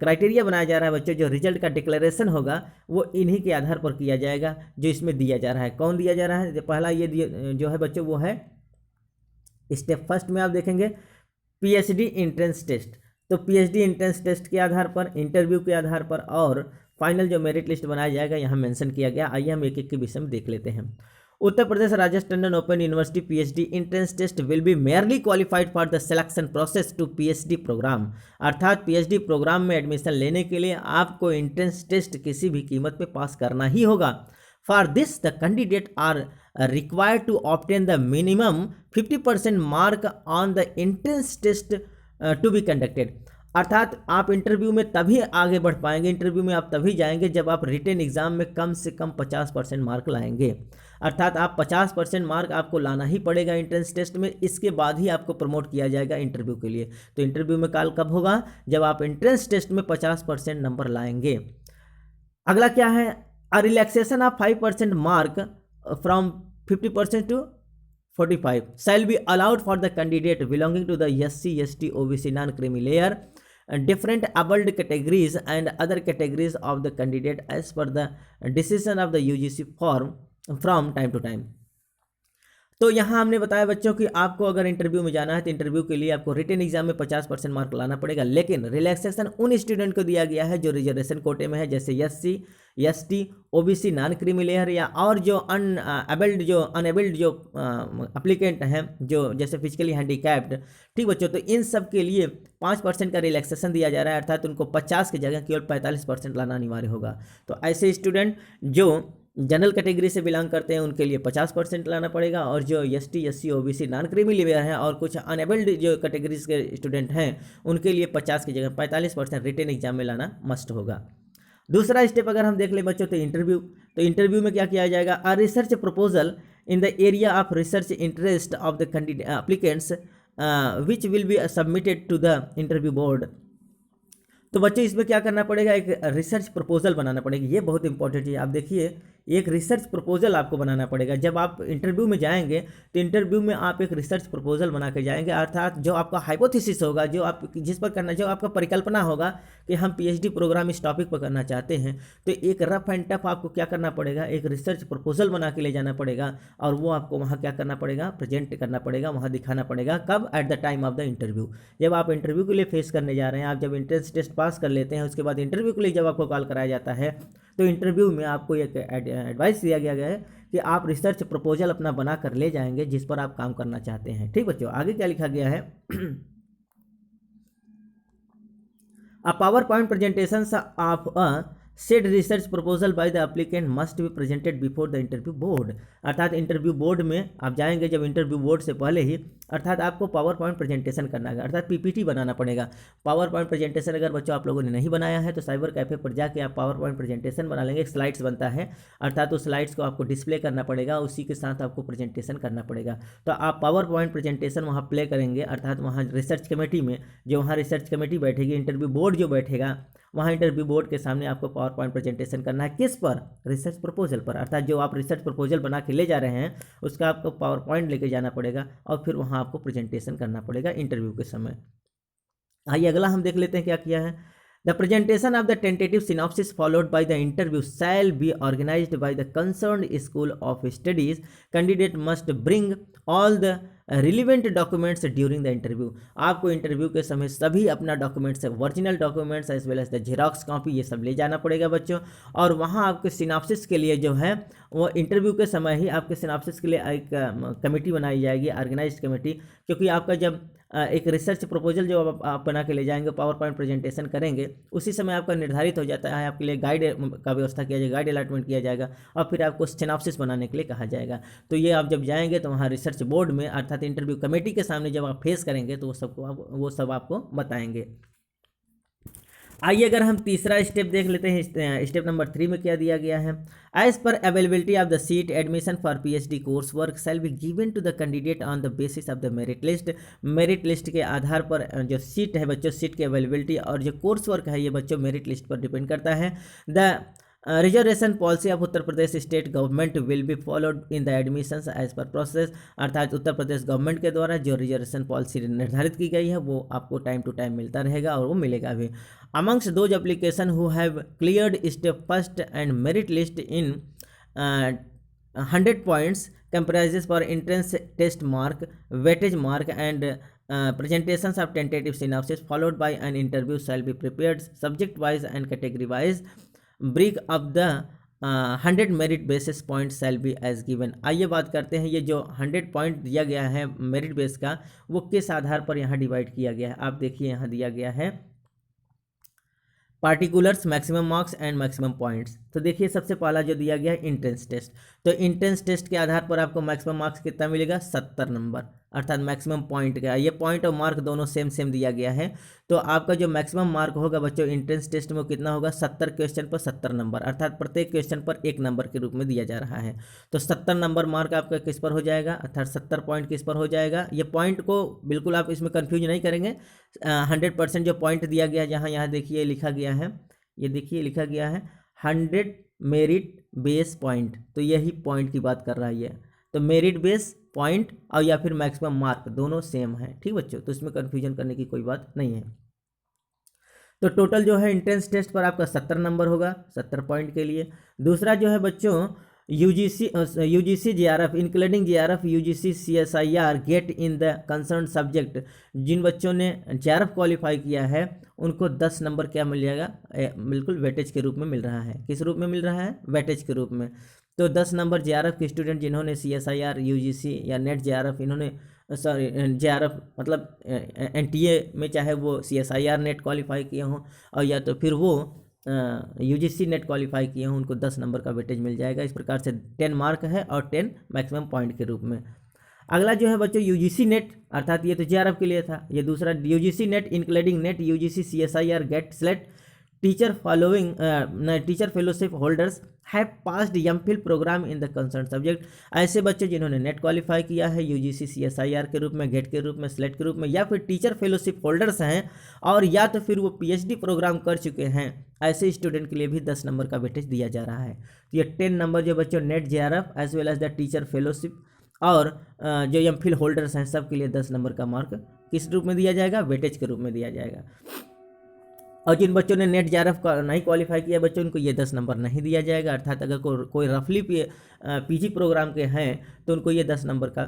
क्राइटेरिया बनाया जा रहा है बच्चों, जो रिजल्ट का डिक्लेरेशन होगा वो इन्हीं के आधार पर किया जाएगा जो इसमें दिया जा रहा है। कौन दिया जा रहा है? पहला ये जो है बच्चों वो है स्टेप फर्स्ट में आप देखेंगे PhD एंट्रेंस टेस्ट। तो PhD एंट्रेंस टेस्ट के आधार पर, इंटरव्यू के आधार पर और फाइनल जो मेरिट लिस्ट बनाया जाएगा यहाँ मेंशन किया गया। आइए हम एक एक के विषय में देख लेते हैं। Uttar Pradesh Rajesh Tandon open university PhD entrance test will be merely qualified for the selection process to PhD programme. अर्थात PhD प्रोग्राम में एडमिशन लेने के लिए आपको एंट्रेंस टेस्ट किसी भी कीमत पे पास करना ही होगा। For this the candidate are required to obtain the minimum 50% mark on the entrance test to be conducted। अर्थात आप इंटरव्यू में तभी आगे बढ़ पाएंगे, इंटरव्यू में आप तभी जाएंगे जब आप रिटन एग्जाम में कम से कम 50% मार्क लाएंगे। अर्थात आप 50% मार्क आपको लाना ही पड़ेगा एंट्रेंस टेस्ट में, इसके बाद ही आपको प्रमोट किया जाएगा इंटरव्यू के लिए। तो इंटरव्यू में काल कब होगा? जब आप एंट्रेंस टेस्ट में 50% नंबर लाएंगे। अगला क्या है? अ relaxation of 5% mark from 50% to 45 shall be allowed for the candidate belonging to the SC, ST, OBC, non-creamy layer, different abled categories and other categories of the candidate as per the decision of the UGC form from time to time। तो यहाँ हमने बताया बच्चों कि आपको अगर इंटरव्यू में जाना है तो इंटरव्यू के लिए आपको रिटन एग्जाम में 50% मार्क लाना पड़ेगा, लेकिन रिलैक्सेशन उन स्टूडेंट को दिया गया है जो रिजर्वेशन कोटे में है, जैसे SC, ST, OBC, non creamy layer या और जो अनएबल्ड जो एप्लीकेंट हैं, जो जैसे फिजिकली हैंडीकैप्ड। ठीक बच्चों, तो इन सब के लिए 5% का रिलैक्सेशन दिया जा रहा है, अर्थात उनको 50 की जगह केवल 45% लाना अनिवार्य होगा। तो ऐसे स्टूडेंट जो जनरल कैटेगरी से बिलोंग करते हैं उनके लिए 50% लाना पड़ेगा, और जो ST, SC, OBC, non creamy layer हैं और कुछ अनएबल्ड जो कैटेगरीज के स्टूडेंट हैं उनके लिए 50 की जगह 45% रिटन एग्जाम में लाना मस्ट होगा। दूसरा स्टेप अगर हम देख लें बच्चों तो इंटरव्यू में क्या किया जाएगा? A research proposal in the area of research interest of the candidate applicants which will be submitted to the interview board. तो बच्चों इसमें क्या करना पड़ेगा? एक रिसर्च प्रपोजल बनाना पड़ेगा। ये बहुत इंपॉर्टेंट है। आप देखिए, एक रिसर्च प्रपोजल आपको बनाना पड़ेगा। जब आप इंटरव्यू में जाएंगे तो इंटरव्यू में आप एक रिसर्च प्रपोजल बना के जाएंगे, अर्थात जो आपका हाइपोथेसिस होगा, जो आप जिस पर करना, जो आपका परिकल्पना होगा कि हम PhD प्रोग्राम इस टॉपिक पर करना चाहते हैं, तो एक रफ एंड टफ आपको क्या करना पड़ेगा? एक रिसर्च प्रपोजल बना के ले जाना पड़ेगा और वो आपको वहाँ क्या करना पड़ेगा? प्रेजेंट करना पड़ेगा, वहाँ दिखाना पड़ेगा। कब? At the time of the interview. जब आप इंटरव्यू के लिए फेस करने जा रहे हैं, आप जब एंट्रेंस टेस्ट पास कर लेते हैं, उसके बाद इंटरव्यू के लिए जब आपको कॉल कराया जाता है, तो इंटरव्यू में आपको एक एडवाइस दिया गया है कि आप रिसर्च प्रपोजल अपना बना कर ले जाएंगे जिस पर आप काम करना चाहते हैं। ठीक बच्चों, आगे क्या लिखा गया है? A power point presentation of a said research proposal by the applicant must be presented before the interview board. अर्थात इंटरव्यू बोर्ड में आप जाएंगे जब इंटरव्यू बोर्ड से पहले ही, अर्थात आपको पावर पॉइंट प्रेजेंटेशन करना है, अर्थात PPT बनाना पड़ेगा। पावर पॉइंट प्रेजेंटेशन अगर बच्चों आप लोगों ने नहीं बनाया है तो साइबर कैफे पर जाके आप पावर पॉइंट प्रेजेंटेशन बना लेंगे। एक स्लाइड्स बनता है, अर्थात उस स्लाइड्स को आपको डिस्प्ले करना पड़ेगा, उसी के साथ आपको प्रेजेंटेशन करना पड़ेगा। तो आप पावर पॉइंट प्रेजेंटेशन वहाँ प्ले करेंगे, अर्थात वहाँ रिसर्च कमेटी में, जो वहाँ रिसर्च कमेटी बैठेगी, इंटरव्यू बोर्ड जो बैठेगा, वहाँ इंटरव्यू बोर्ड के सामने आपको पावर पॉइंट प्रेजेंटेशन करना है। किस पर? रिसर्च प्रपोजल पर, अर्थात जो आप रिसर्च प्रपोजल बना के ले जा रहे हैं उसका आपको पावर पॉइंट लेके जाना पड़ेगा और फिर वहाँ आपको प्रेजेंटेशन करना पड़ेगा इंटरव्यू के समय। आइए अगला हम देख लेते हैं क्या किया है। The presentation of the tentative synopsis followed by the interview shall be organized by the concerned school of studies. Candidate must bring all the relevant documents during the interview. आपको इंटरव्यू के समय सभी अपना documents, original documents as well as the xerox copy, ये सब ले जाना पड़ेगा बच्चों। और वहाँ आपके सिनॉप्सिस के लिए जो है वो इंटरव्यू के समय ही आपके सिनॉप्सिस के लिए एक कमेटी बनाई जाएगी, ऑर्गेनाइज्ड कमेटी, क्योंकि आपका जब एक रिसर्च प्रपोजल जो आप बना के ले जाएंगे, पावर पॉइंट प्रेजेंटेशन करेंगे, उसी समय आपका निर्धारित हो जाता है, आपके लिए गाइड का व्यवस्था किया जाएगा, गाइड अलॉटमेंट किया जाएगा और फिर आपको सिनॉप्सिस बनाने के लिए कहा जाएगा। तो ये आप जब जाएंगे तो वहाँ रिसर्च बोर्ड में अर्थात इंटरव्यू कमेटी के सामने जब आप फेस करेंगे तो वो सब आपको बताएंगे। आइए अगर हम तीसरा स्टेप देख लेते हैं, स्टेप नंबर 3 में क्या दिया गया है। As per availability of the seat, admission for PhD course work shall be given to the candidate on the basis of the merit list. Merit list के आधार पर जो सीट है बच्चों, सीट की अवेलेबिलिटी और जो कोर्स वर्क है ये बच्चों मेरिट लिस्ट पर डिपेंड करता है। The reservation policy of Uttar Pradesh state government will be followed in the admissions as per process, अर्थात उत्तर प्रदेश गवर्नमेंट के द्वारा जो रिजर्वेशन पॉलिसी निर्धारित की गई है वो आपको टाइम टू टाइम मिलता रहेगा और वो मिलेगा भी। Amongst those application who have cleared step first and merit list in 100 points comprises for entrance test mark, weightage mark and presentations of tentative synopsis followed by an interview shall be prepared subject wise and category wise. Break of the 100 merit basis point shall be as given. आइए बात करते हैं ये जो 100 पॉइंट दिया गया है मेरिट बेस का वो किस आधार पर यहाँ डिवाइड किया गया है। आप देखिए यहाँ दिया गया है particulars, maximum marks and maximum points. तो देखिए सबसे पहला जो दिया गया है इंट्रेंस टेस्ट, तो इंट्रेंस टेस्ट के आधार पर आपको मैक्सिमम मार्क्स कितना मिलेगा? 70 नंबर, अर्थात मैक्सिमम पॉइंट का। ये पॉइंट और मार्क दोनों सेम सेम दिया गया है। तो आपका जो मैक्सिमम मार्क होगा बच्चों इंट्रेंस टेस्ट में कितना होगा? 70 क्वेश्चन पर 70 नंबर, अर्थात प्रत्येक क्वेश्चन पर 1 नंबर के रूप में दिया जा रहा है। तो 70 नंबर मार्क आपका किस पर हो जाएगा? अर्थात 70 पॉइंट किस पर हो जाएगा? ये पॉइंट को बिल्कुल आप इसमें कन्फ्यूज नहीं करेंगे। 100% जो पॉइंट दिया गया है, जहाँ यहाँ देखिए लिखा गया है, ये देखिए लिखा गया है 100 मेरिट बेस पॉइंट, तो यही पॉइंट की बात कर रहा है ये। तो मेरिट बेस पॉइंट और या फिर मैक्सिमम मार्क दोनों सेम है, ठीक बच्चों, तो इसमें कन्फ्यूजन करने की कोई बात नहीं है। तो टोटल जो है एंट्रेंस टेस्ट पर आपका 70 नंबर होगा 70 पॉइंट के लिए। दूसरा जो है बच्चों UGC JRF including JRF UGC CSIR GATE in the concern subject, जिन बच्चों ने JRF क्वालिफाई किया है उनको 10 नंबर क्या मिल जाएगा? बिल्कुल वेटेज के रूप में मिल रहा है। किस रूप में मिल रहा है? वेटेज के रूप में। तो 10 नंबर JRF के स्टूडेंट जिन्होंने CSIR UGC या नेट JRF इन्होंने JRF मतलब NTA में चाहे वो CSIR नेट क्वालिफाई किए हों और या तो फिर वो UGC नेट क्वालिफाई किए हों, उनको 10 नंबर का वेटेज मिल जाएगा। इस प्रकार से 10 मार्क है और 10 मैक्सिमम पॉइंट के रूप में। अगला जो है बच्चों UGC नेट, अर्थात ये तो JRF के लिए था, ये दूसरा UGC net including net UGC CSIR gate select teacher following teacher fellowship holders have passed MPhil program in the concern subject. ऐसे बच्चे जिन्होंने नेट क्वालिफाई किया है UGC CSIR के रूप में, गेट के रूप में, सेलेक्ट के रूप में, या फिर टीचर फेलोशिप होल्डर्स हैं और या तो फिर वो PhD प्रोग्राम कर चुके हैं, ऐसे स्टूडेंट के लिए भी 10 नंबर का वेटेज दिया जा रहा है। तो ये 10 नंबर जो बच्चों net JRF as well as the teacher fellowship और जो MPhil होल्डर्स हैं सब के लिए 10 नंबर का मार्क किस रूप में दिया जाएगा? वेटेज के रूप में दिया जाएगा। और जिन बच्चों ने नेट JRF का नहीं क्वालिफाई किया बच्चों, उनको ये 10 नंबर नहीं दिया जाएगा, अर्थात अगर कोई रफली PG प्रोग्राम के हैं तो उनको ये 10 नंबर का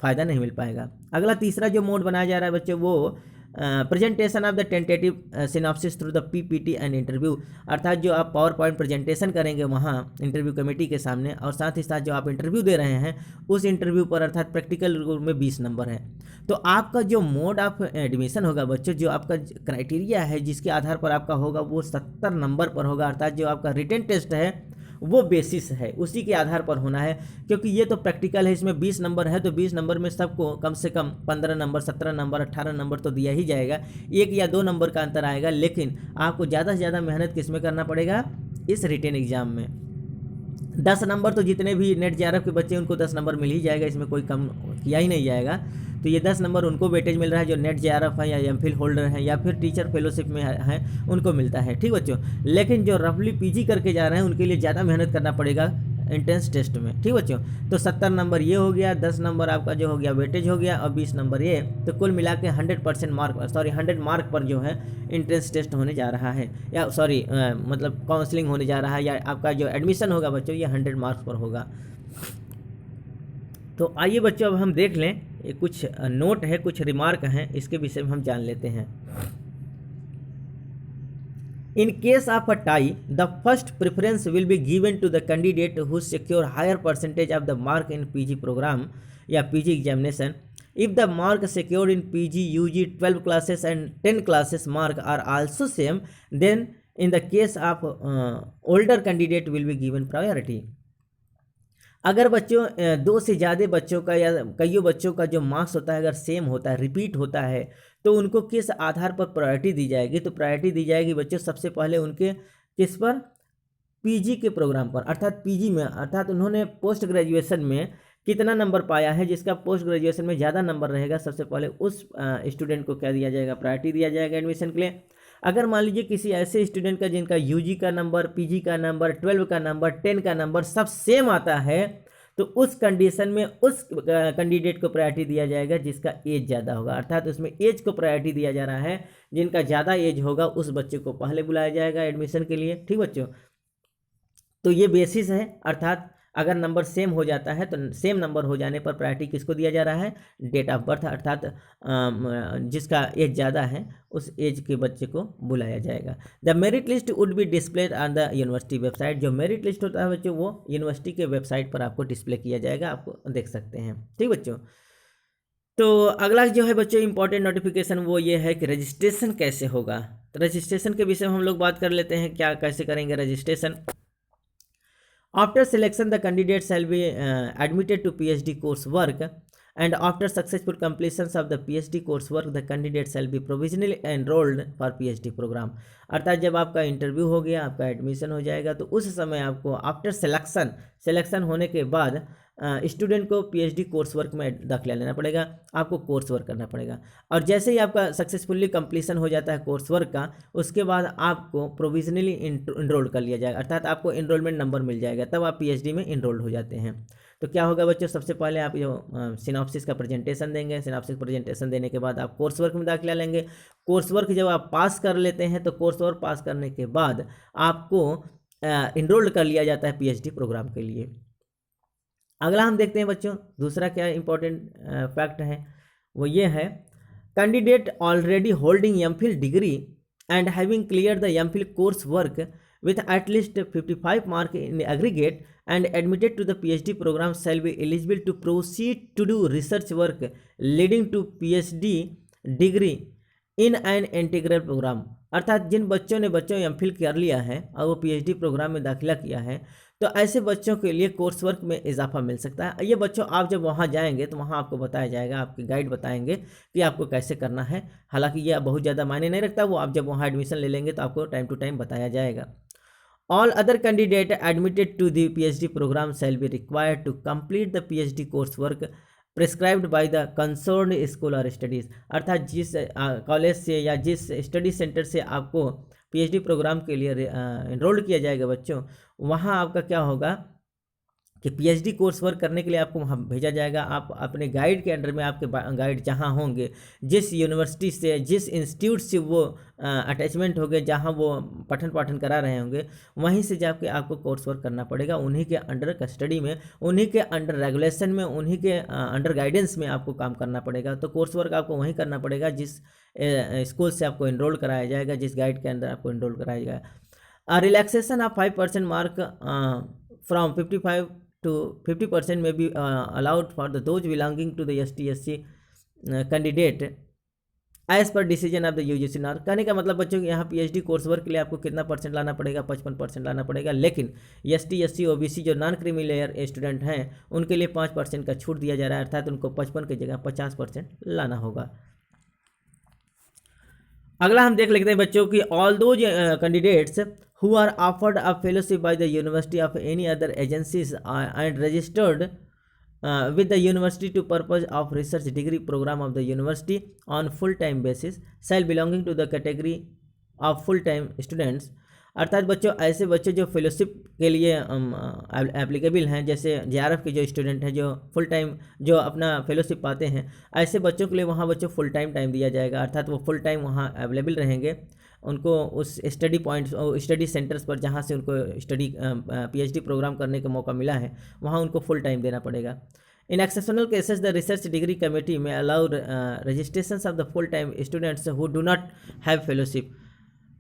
फ़ायदा नहीं मिल पाएगा। अगला तीसरा जो मोड बनाया जा रहा है बच्चों वो presentation of the tentative synopsis through the PPT and interview, अर्थात जो आप पावर पॉइंट प्रेजेंटेशन करेंगे वहाँ इंटरव्यू कमेटी के सामने और साथ ही साथ जो आप इंटरव्यू दे रहे हैं उस इंटरव्यू पर, अर्थात प्रैक्टिकल रूप में 20 नंबर है। तो आपका जो मोड ऑफ एडमिशन होगा बच्चों, जो आपका क्राइटेरिया है जिसके आधार पर आपका होगा वो 70 नंबर पर होगा, अर्थात जो आपका रिटन टेस्ट है वो बेसिस है, उसी के आधार पर होना है। क्योंकि ये तो प्रैक्टिकल है, इसमें 20 नंबर है तो 20 नंबर में सबको कम से कम 15 नंबर, 17 नंबर, 18 नंबर तो दिया ही जाएगा, 1 या 2 नंबर का अंतर आएगा। लेकिन आपको ज़्यादा से ज़्यादा मेहनत किस में करना पड़ेगा? इस रिटन एग्जाम में। 10 नंबर तो जितने भी नेट JRF के बच्चे उनको 10 नंबर मिल ही जाएगा, इसमें कोई कम किया ही नहीं जाएगा। तो ये 10 नंबर उनको वेटेज मिल रहा है जो नेट JRF है या एमफिल होल्डर है या फिर टीचर फेलोशिप में है उनको मिलता है, ठीक बच्चों। लेकिन जो रफली PG करके जा रहे हैं उनके लिए ज़्यादा मेहनत करना पड़ेगा एंट्रेंस टेस्ट में, ठीक बच्चों। तो 70 नंबर ये हो गया, 10 नंबर आपका जो हो गया वेटेज हो गया और 20 नंबर ये, तो कुल मिला के 100% मार्क 100 मार्क पर जो है एंट्रेंस टेस्ट होने जा रहा है, या मतलब काउंसलिंग होने जा रहा है, या आपका जो एडमिशन होगा बच्चों ये 100 मार्क्स पर होगा। तो आइए बच्चों अब हम देख लें, ये कुछ नोट है, कुछ रिमार्क हैं, इसके विषय में हम जान लेते हैं। In case of a tie, the first preference will be given to the candidate who secure higher percentage of the mark in PG program या PG examination. If the mark secured in PG, UG 12 classes and 10 classes mark are also same, then in the case of older candidate will be given priority. अगर बच्चों दो से ज़्यादा बच्चों का या कईयों बच्चों का जो मार्क्स होता है अगर सेम होता है, रिपीट होता है, तो उनको किस आधार पर प्रायोरिटी दी जाएगी? तो प्रायोरिटी दी जाएगी बच्चों सबसे पहले उनके किस पर? PG के प्रोग्राम पर, अर्थात PG में, अर्थात उन्होंने पोस्ट ग्रेजुएशन में कितना नंबर पाया है, जिसका पोस्ट ग्रेजुएशन में ज़्यादा नंबर रहेगा सबसे पहले उस स्टूडेंट को क्या दिया जाएगा? प्रायोरिटी दिया जाएगा एडमिशन के लिए। अगर मान लीजिए किसी ऐसे स्टूडेंट का जिनका UG का नंबर, PG का नंबर, 12 का नंबर, 10 का नंबर सब सेम आता है, तो उस कंडीशन में उस कैंडिडेट को प्रायोरिटी दिया जाएगा जिसका एज ज़्यादा होगा, अर्थात उसमें एज को प्रायोरिटी दिया जा रहा है। जिनका ज़्यादा एज होगा उस बच्चे को पहले बुलाया जाएगा एडमिशन के लिए, ठीक बच्चों। तो ये बेसिस है, अर्थात अगर नंबर सेम हो जाता है तो सेम नंबर हो जाने पर प्रायोरिटी किसको दिया जा रहा है? डेट ऑफ बर्थ, अर्थात जिसका एज ज़्यादा है उस एज के बच्चे को बुलाया जाएगा। The merit list would be displayed on the university website. जो मेरिट लिस्ट होता है बच्चों वो यूनिवर्सिटी के वेबसाइट पर आपको डिस्प्ले किया जाएगा, आपको देख सकते हैं, ठीक बच्चों। तो अगला जो है बच्चों इंपॉर्टेंट नोटिफिकेशन वो ये है कि रजिस्ट्रेशन कैसे होगा। तो रजिस्ट्रेशन के विषय में हम लोग बात कर लेते हैं, क्या कैसे करेंगे registration. After selection, the candidate shall be admitted to PhD coursework, and after successful completion of the PhD coursework, the candidate shall be provisionally enrolled for PhD program. अर्थात जब आपका इंटरव्यू हो गया, आपका एडमिशन हो जाएगा, तो उस समय आपको आफ्टर सिलेक्शन होने के बाद स्टूडेंट को PhD कोर्स वर्क में दाखिला लेना पड़ेगा, आपको कोर्स वर्क करना पड़ेगा। और जैसे ही आपका सक्सेसफुली कंप्लीशन हो जाता है कोर्स वर्क का, उसके बाद आपको प्रोविजनली इनरोल कर लिया जाएगा, अर्थात आपको इनरोलमेंट नंबर मिल जाएगा, तब आप PhD में इनरोल्ड हो जाते हैं। तो क्या होगा बच्चों, सबसे पहले आप जो सिनॉप्सिस का प्रेजेंटेशन देंगे, सिनॉप्सिस प्रेजेंटेशन देने के बाद आप कोर्स वर्क में दाखिला लेंगे। कोर्स वर्क जब आप पास कर लेते हैं तो कोर्स वर्क पास करने के बाद आपको इनरोल्ड कर लिया जाता है PhD प्रोग्राम के लिए। अगला हम देखते हैं बच्चों, दूसरा क्या इंपॉर्टेंट फैक्ट है वो ये है, candidate already holding MPhil degree and having clear the MPhil course work with at least 55 mark in aggregate and admitted to the PhD program shall be eligible to proceed to do research work leading to PhD degree in an integral program। अर्थात जिन बच्चों ने MPhil कर लिया है और वो PhD प्रोग्राम में दाखिला किया है, तो ऐसे बच्चों के लिए कोर्स वर्क में इजाफा मिल सकता है। ये बच्चों आप जब वहाँ जाएंगे तो वहाँ आपको बताया जाएगा, आपके गाइड बताएंगे कि आपको कैसे करना है। हालांकि ये बहुत ज़्यादा मायने नहीं रखता, वो आप जब वहाँ एडमिशन ले लेंगे तो आपको टाइम टू टाइम बताया जाएगा। All other candidates admitted to the PhD program shall be required to complete the PhD coursework prescribed by the concerned school or studies। अर्थात जिस कॉलेज से या जिस स्टडी सेंटर से आपको PhD प्रोग्राम के लिए इनरोल्ड किया जाएगा बच्चों, वहाँ आपका क्या होगा कि PhD कोर्स वर्क करने के लिए आपको वहाँ भेजा जाएगा। आप अपने गाइड के अंडर में, आपके गाइड जहाँ होंगे, जिस यूनिवर्सिटी से, जिस इंस्टीट्यूट से वो अटैचमेंट हो गए, जहाँ वो पठन पाठन करा रहे होंगे, वहीं से जाके आपको कोर्स वर्क करना पड़ेगा। उन्हीं के अंडर कस्टडी में, उन्हीं के अंडर रेगुलेशन में, उन्हीं के अंडर गाइडेंस में आपको काम करना पड़ेगा। तो कोर्स वर्क आपको वहीं करना पड़ेगा जिस स्कूल से आपको इनरोल कराया जाएगा, जिस गाइड के अंदर आपको इनरोल कराया जाएगा। Relaxation of 5% mark from 55 to 50% may be allowed for those belonging to the ST/SC candidate as per decision of the UGC NAR। कहने का मतलब बच्चों कि यहाँ PhD कोर्स वर्क के लिए आपको कितना परसेंट लाना पड़ेगा? 55% लाना पड़ेगा। लेकिन ST/SC OBC जो नॉन क्रीमी लेयर स्टूडेंट हैं उनके लिए 5% का छूट दिया जा रहा है, अर्थात उनको 55 की जगह 50% लाना होगा। अगला हम देख लेते हैं बच्चों की, all those candidates who are offered a fellowship by the university of any other agencies and registered with the university to purpose of research degree program of the university on full time basis shall belonging to the category of full time students। अर्थात बच्चों ऐसे बच्चे जो फेलोशिप के लिए एप्लीकेबल हैं, जैसे JRF के जो स्टूडेंट हैं जो फुल टाइम जो अपना फेलोशिप पाते हैं, ऐसे बच्चों के लिए वहाँ बच्चों फुल टाइम टाइम दिया जाएगा। अर्थात वो फुल टाइम वहाँ अवेलेबल रहेंगे, उनको उस स्टडी पॉइंट्स और स्टडी सेंटर्स पर जहाँ से उनको स्टडी PhD प्रोग्राम करने का मौका मिला है वहाँ उनको फुल टाइम देना पड़ेगा। In exceptional cases, the research degree committee may allow registrations of the full-time students who do not have fellowship।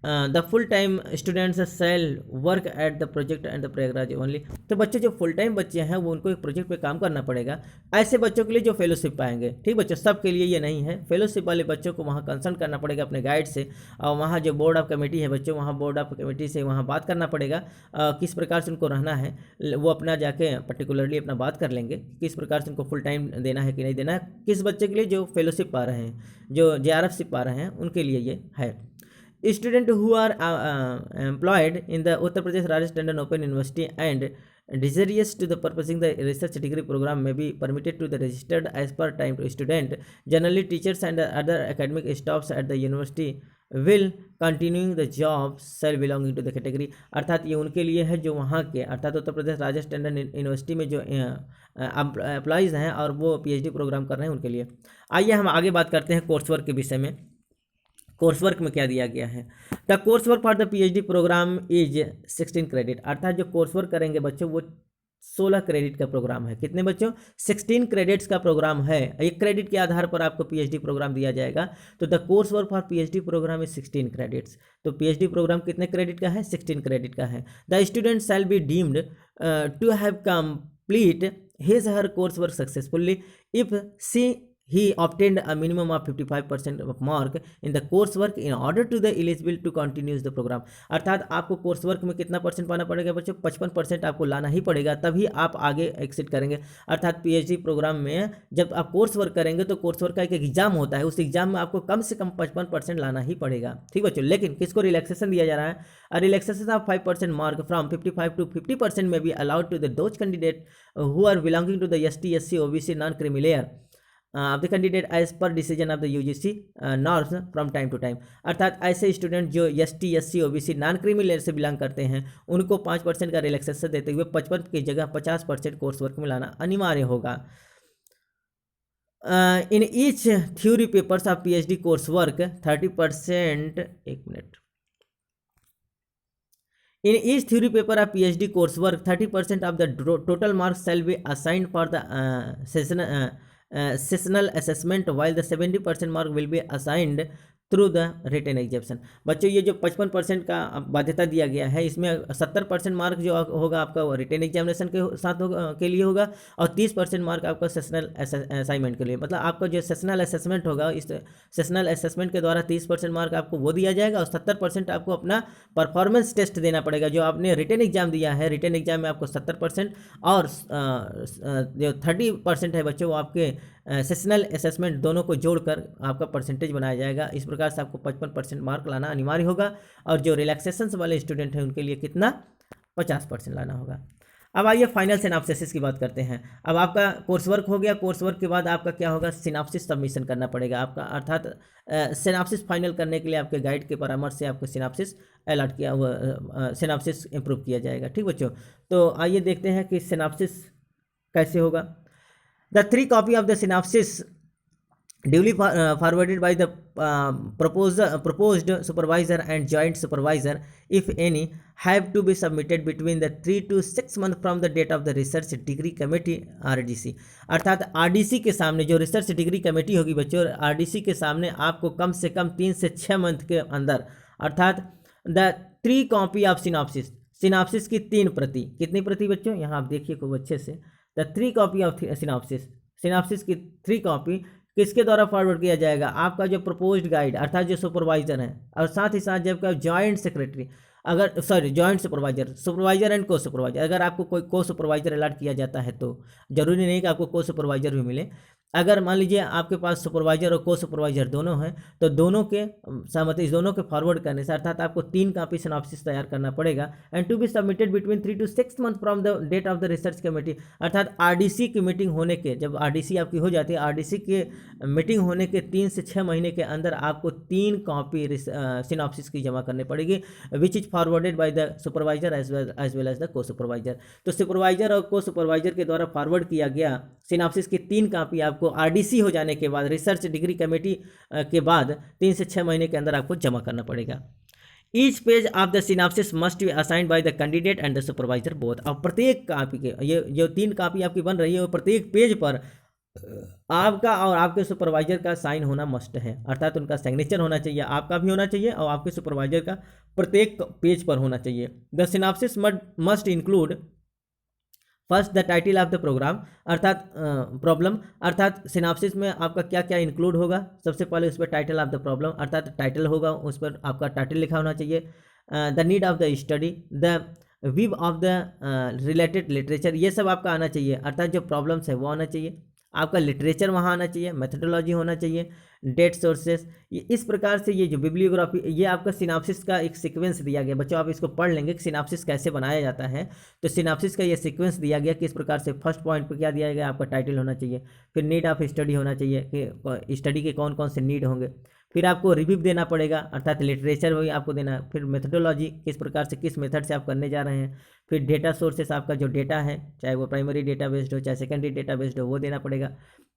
The full time students shall work at the project and the Prayagraj only. तो बच्चे जो फुल टाइम बच्चे हैं वो उनको एक प्रोजेक्ट पे काम करना पड़ेगा, ऐसे बच्चों के लिए जो फेलोशिप पाएंगे। ठीक बच्चों, सब के लिए ये नहीं है, फेलोशिप वाले बच्चों को वहाँ कंसल्ट करना पड़ेगा अपने गाइड से, और वहाँ जो बोर्ड ऑफ कमेटी है बच्चों, वहाँ बोर्ड ऑफ कमेटी से वहाँ बात करना पड़ेगा किस प्रकार से उनको रहना है। वो अपना जाके पर्टिकुलरली अपना बात कर लेंगे किस प्रकार से उनको फुल टाइम देना है कि नहीं देना है, किस बच्चे के लिए जो फेलोशिप पा रहे हैं, जो JRF पा रहे हैं, उनके लिए ये है। Students who are employed in the Uttar Pradesh Rajesh Tandon Open University and desirous to the purposing the research degree program may be permitted to the registered as per time to student। Generally, teachers and other academic staffs at the university will continuing the job shall belonging to the category। अर्थात ये उनके लिए है जो वहाँ के, अर्थात उत्तर प्रदेश राजेश टंडन यूनिवर्सिटी में जो एम्प्लॉयज़ हैं और वो PhD प्रोग्राम कर रहे हैं उनके लिए। आइए हम आगे बात करते हैं कोर्स वर्क के विषय में। कोर्स वर्क में क्या दिया गया है? The course work for the PhD program is 16 credit. अर्थात जो कोर्स वर्क करेंगे बच्चों वो 16 क्रेडिट का प्रोग्राम है। कितने बच्चों? 16 क्रेडिट्स का प्रोग्राम है। एक क्रेडिट के आधार पर आपको PhD प्रोग्राम दिया जाएगा। तो the course work for PhD program is 16 credits. तो PhD प्रोग्राम कितने क्रेडिट का है? 16 क्रेडिट का है। The student shall be deemed to have complete his her course work successfully if he obtained a minimum of 55% of mark in the coursework in order to the eligible to continue the program। अर्थात आपको कोर्स वर्क में कितना परसेंट पाना पड़ेगा बच्चों? 55% आपको लाना ही पड़ेगा, तभी आप आगे एक्सिट करेंगे। अर्थात PhD प्रोग्राम में जब आप कोर्स वर्क करेंगे तो कोर्स वर्क का एक एग्जाम होता है, उस एग्जाम में आपको कम से कम 55% लाना ही पड़ेगा। ठीक बच्चों, लेकिन किसको रिलैक्सेशन दिया जा रहा है? Relaxation of 5% mark from 55 to 50% may be allowed to the those candidate who are belonging to the ST SC OBC non creamy layer of the candidate as per decision of the UGC norms from time to time। अर्थात ऐसे स्टूडेंट जो ST SC OBC non creamy layer से बिलोंग करते हैं उनको 5% का रिलैक्सेशन देते हुए 55 की जगह 50% कोर्स वर्क में लाना अनिवार्य होगा। In each theory papers of PhD course work 30%, एक minute, in each theory paper of PhD coursework 30% of the total marks shall be assigned for the sessional assessment while the 70% mark will be assigned through the written examination. बच्चों ये जो 55% का बाध्यता दिया गया है इसमें 70% मार्क जो होगा आपका रिटन एग्जामिनेशन के साथ के लिए होगा और 30% मार्क आपका सेशनल असाइनमेंट के लिए। मतलब आपका जो सेशनल असेसमेंट होगा इस सेशनल असेसमेंट के द्वारा 30% मार्क आपको वो दिया जाएगा और 70% आपको अपना परफॉर्मेंस टेस्ट देना पड़ेगा। जो आपने रिटन एग्जाम दिया है रिटन एग्जाम में आपको 70% और जो 30% है बच्चों वो आपके सेशनल असेसमेंट दोनों को जोड़कर आपका परसेंटेज बनाया जाएगा। इस प्रकार से आपको 55% मार्क लाना अनिवार्य होगा और जो रिलैक्सेशन वाले स्टूडेंट हैं उनके लिए कितना? 50% लाना होगा। अब आइए फाइनल सिनॉप्सिस की बात करते हैं। अब आपका कोर्स वर्क हो गया, कोर्स वर्क के बाद आपका क्या होगा? सिनॉप्सिस सबमिशन करना पड़ेगा आपका। अर्थात सिनॉप्सिस फाइनल करने के लिए आपके गाइड के परामर्श से आपको सिनॉप्सिस अलॉट किया हुआ सिनॉप्सिस इम्प्रूव किया जाएगा। ठीक बच्चों, तो आइए देखते हैं कि सिनॉप्सिस कैसे होगा। The 3 copy of the synopsis duly forwarded by the proposed supervisor and joint supervisor, if any, have to be submitted between the 3 to 6 months from the date of the research degree committee RDC। अर्थात RDC के सामने जो रिसर्च डिग्री कमेटी होगी बच्चों, RDC के सामने आपको कम से कम 3 से 6 मंथ के अंदर, अर्थात the 3 copy of synopsis, synopsis की 3 प्रति, कितनी प्रति बच्चों? यहाँ आप देखिए खूब अच्छे से, the 3 copy of synopsis, synopsis की 3 कॉपी किसके द्वारा फॉरवर्ड किया जाएगा? आपका जो प्रपोज्ड गाइड अर्थात जो सुपरवाइजर है और साथ ही साथ जब का जॉइंट सेक्रेटरी, अगर जॉइंट सुपरवाइजर एंड को सुपरवाइजर, अगर आपको कोई को सुपरवाइजर अलॉट किया जाता है तो जरूरी नहीं कि आपको को सुपरवाइजर भी मिले, अगर मान लीजिए आपके पास सुपरवाइजर और को सुपरवाइजर दोनों हैं, तो दोनों के सहमति, इस दोनों के फॉरवर्ड करने से, अर्थात आपको 3 कॉपी सिनॉप्सिस तैयार करना पड़ेगा, and to be submitted between 3 to 6 month from the date of the research committee. अर्थात आरडीसी की मीटिंग होने के, जब आरडीसी आपकी हो जाती है, आरडीसी के मीटिंग होने के 3 से 6 महीने के अंदर आपको 3 कॉपी सिनॉप्सिस की जमा करनी पड़ेगी, which is forwarded by the supervisor as well as the co supervisor. तो सुपरवाइजर और को सुपरवाइजर के द्वारा फॉरवर्ड किया गया सिनॉप्सिस की 3 कॉपी आपको आरडीसी हो जाने के बाद, रिसर्च डिग्री कमेटी के बाद 3 से 6 महीने के अंदर आपको जमा करना पड़ेगा। Each page of the synopsis must be assigned by the candidate and the supervisor both. अब प्रत्येक कॉपी के, ये जो 3 कॉपी आपकी बन रही है, वो प्रत्येक पेज पर आपका और आपके सुपरवाइजर का साइन होना मस्ट है, अर्थात उनका सिग्नेचर होना चाहिए, आपका भी होना चाहिए और आपके सुपरवाइजर का प्रत्येक पेज पर होना चाहिए। The synopsis must include first the title of the program, अर्थात प्रॉब्लम, अर्थात सिनॉप्सिस में आपका क्या क्या इंक्लूड होगा। सबसे पहले उस पर टाइटल ऑफ द प्रॉब्लम, अर्थात टाइटल होगा, उस पर आपका टाइटल लिखा होना चाहिए। The need of the study, the view of the related literature, ये सब आपका आना चाहिए, अर्थात जो प्रॉब्लम्स है वो आना चाहिए, आपका लिटरेचर वहाँ आना चाहिए, मेथोडोलॉजी होना चाहिए, डेट सोर्सेस। इस प्रकार से ये जो बिब्लियोग्राफी, ये आपका सिनॉप्सिस का एक सीक्वेंस दिया गया। बच्चों आप इसको पढ़ लेंगे कि सिनॉप्सिस कैसे बनाया जाता है। तो सिनॉप्सिस का ये सीक्वेंस दिया गया कि इस प्रकार से फर्स्ट पॉइंट पे क्या दिया गया, आपका टाइटल होना चाहिए, फिर नीड ऑफ स्टडी होना चाहिए कि स्टडी के कौन कौन से नीड होंगे, फिर आपको रिव्यू देना पड़ेगा, अर्थात लिटरेचर वही आपको देना है, फिर मेथोडोलॉजी, किस प्रकार से, किस मेथड से आप करने जा रहे हैं, फिर डेटा सोर्सेस, आपका जो डेटा है, चाहे वो प्राइमरी डेटा बेस्ड हो चाहे सेकेंडरी डेटा बेस्ड हो, वो देना पड़ेगा।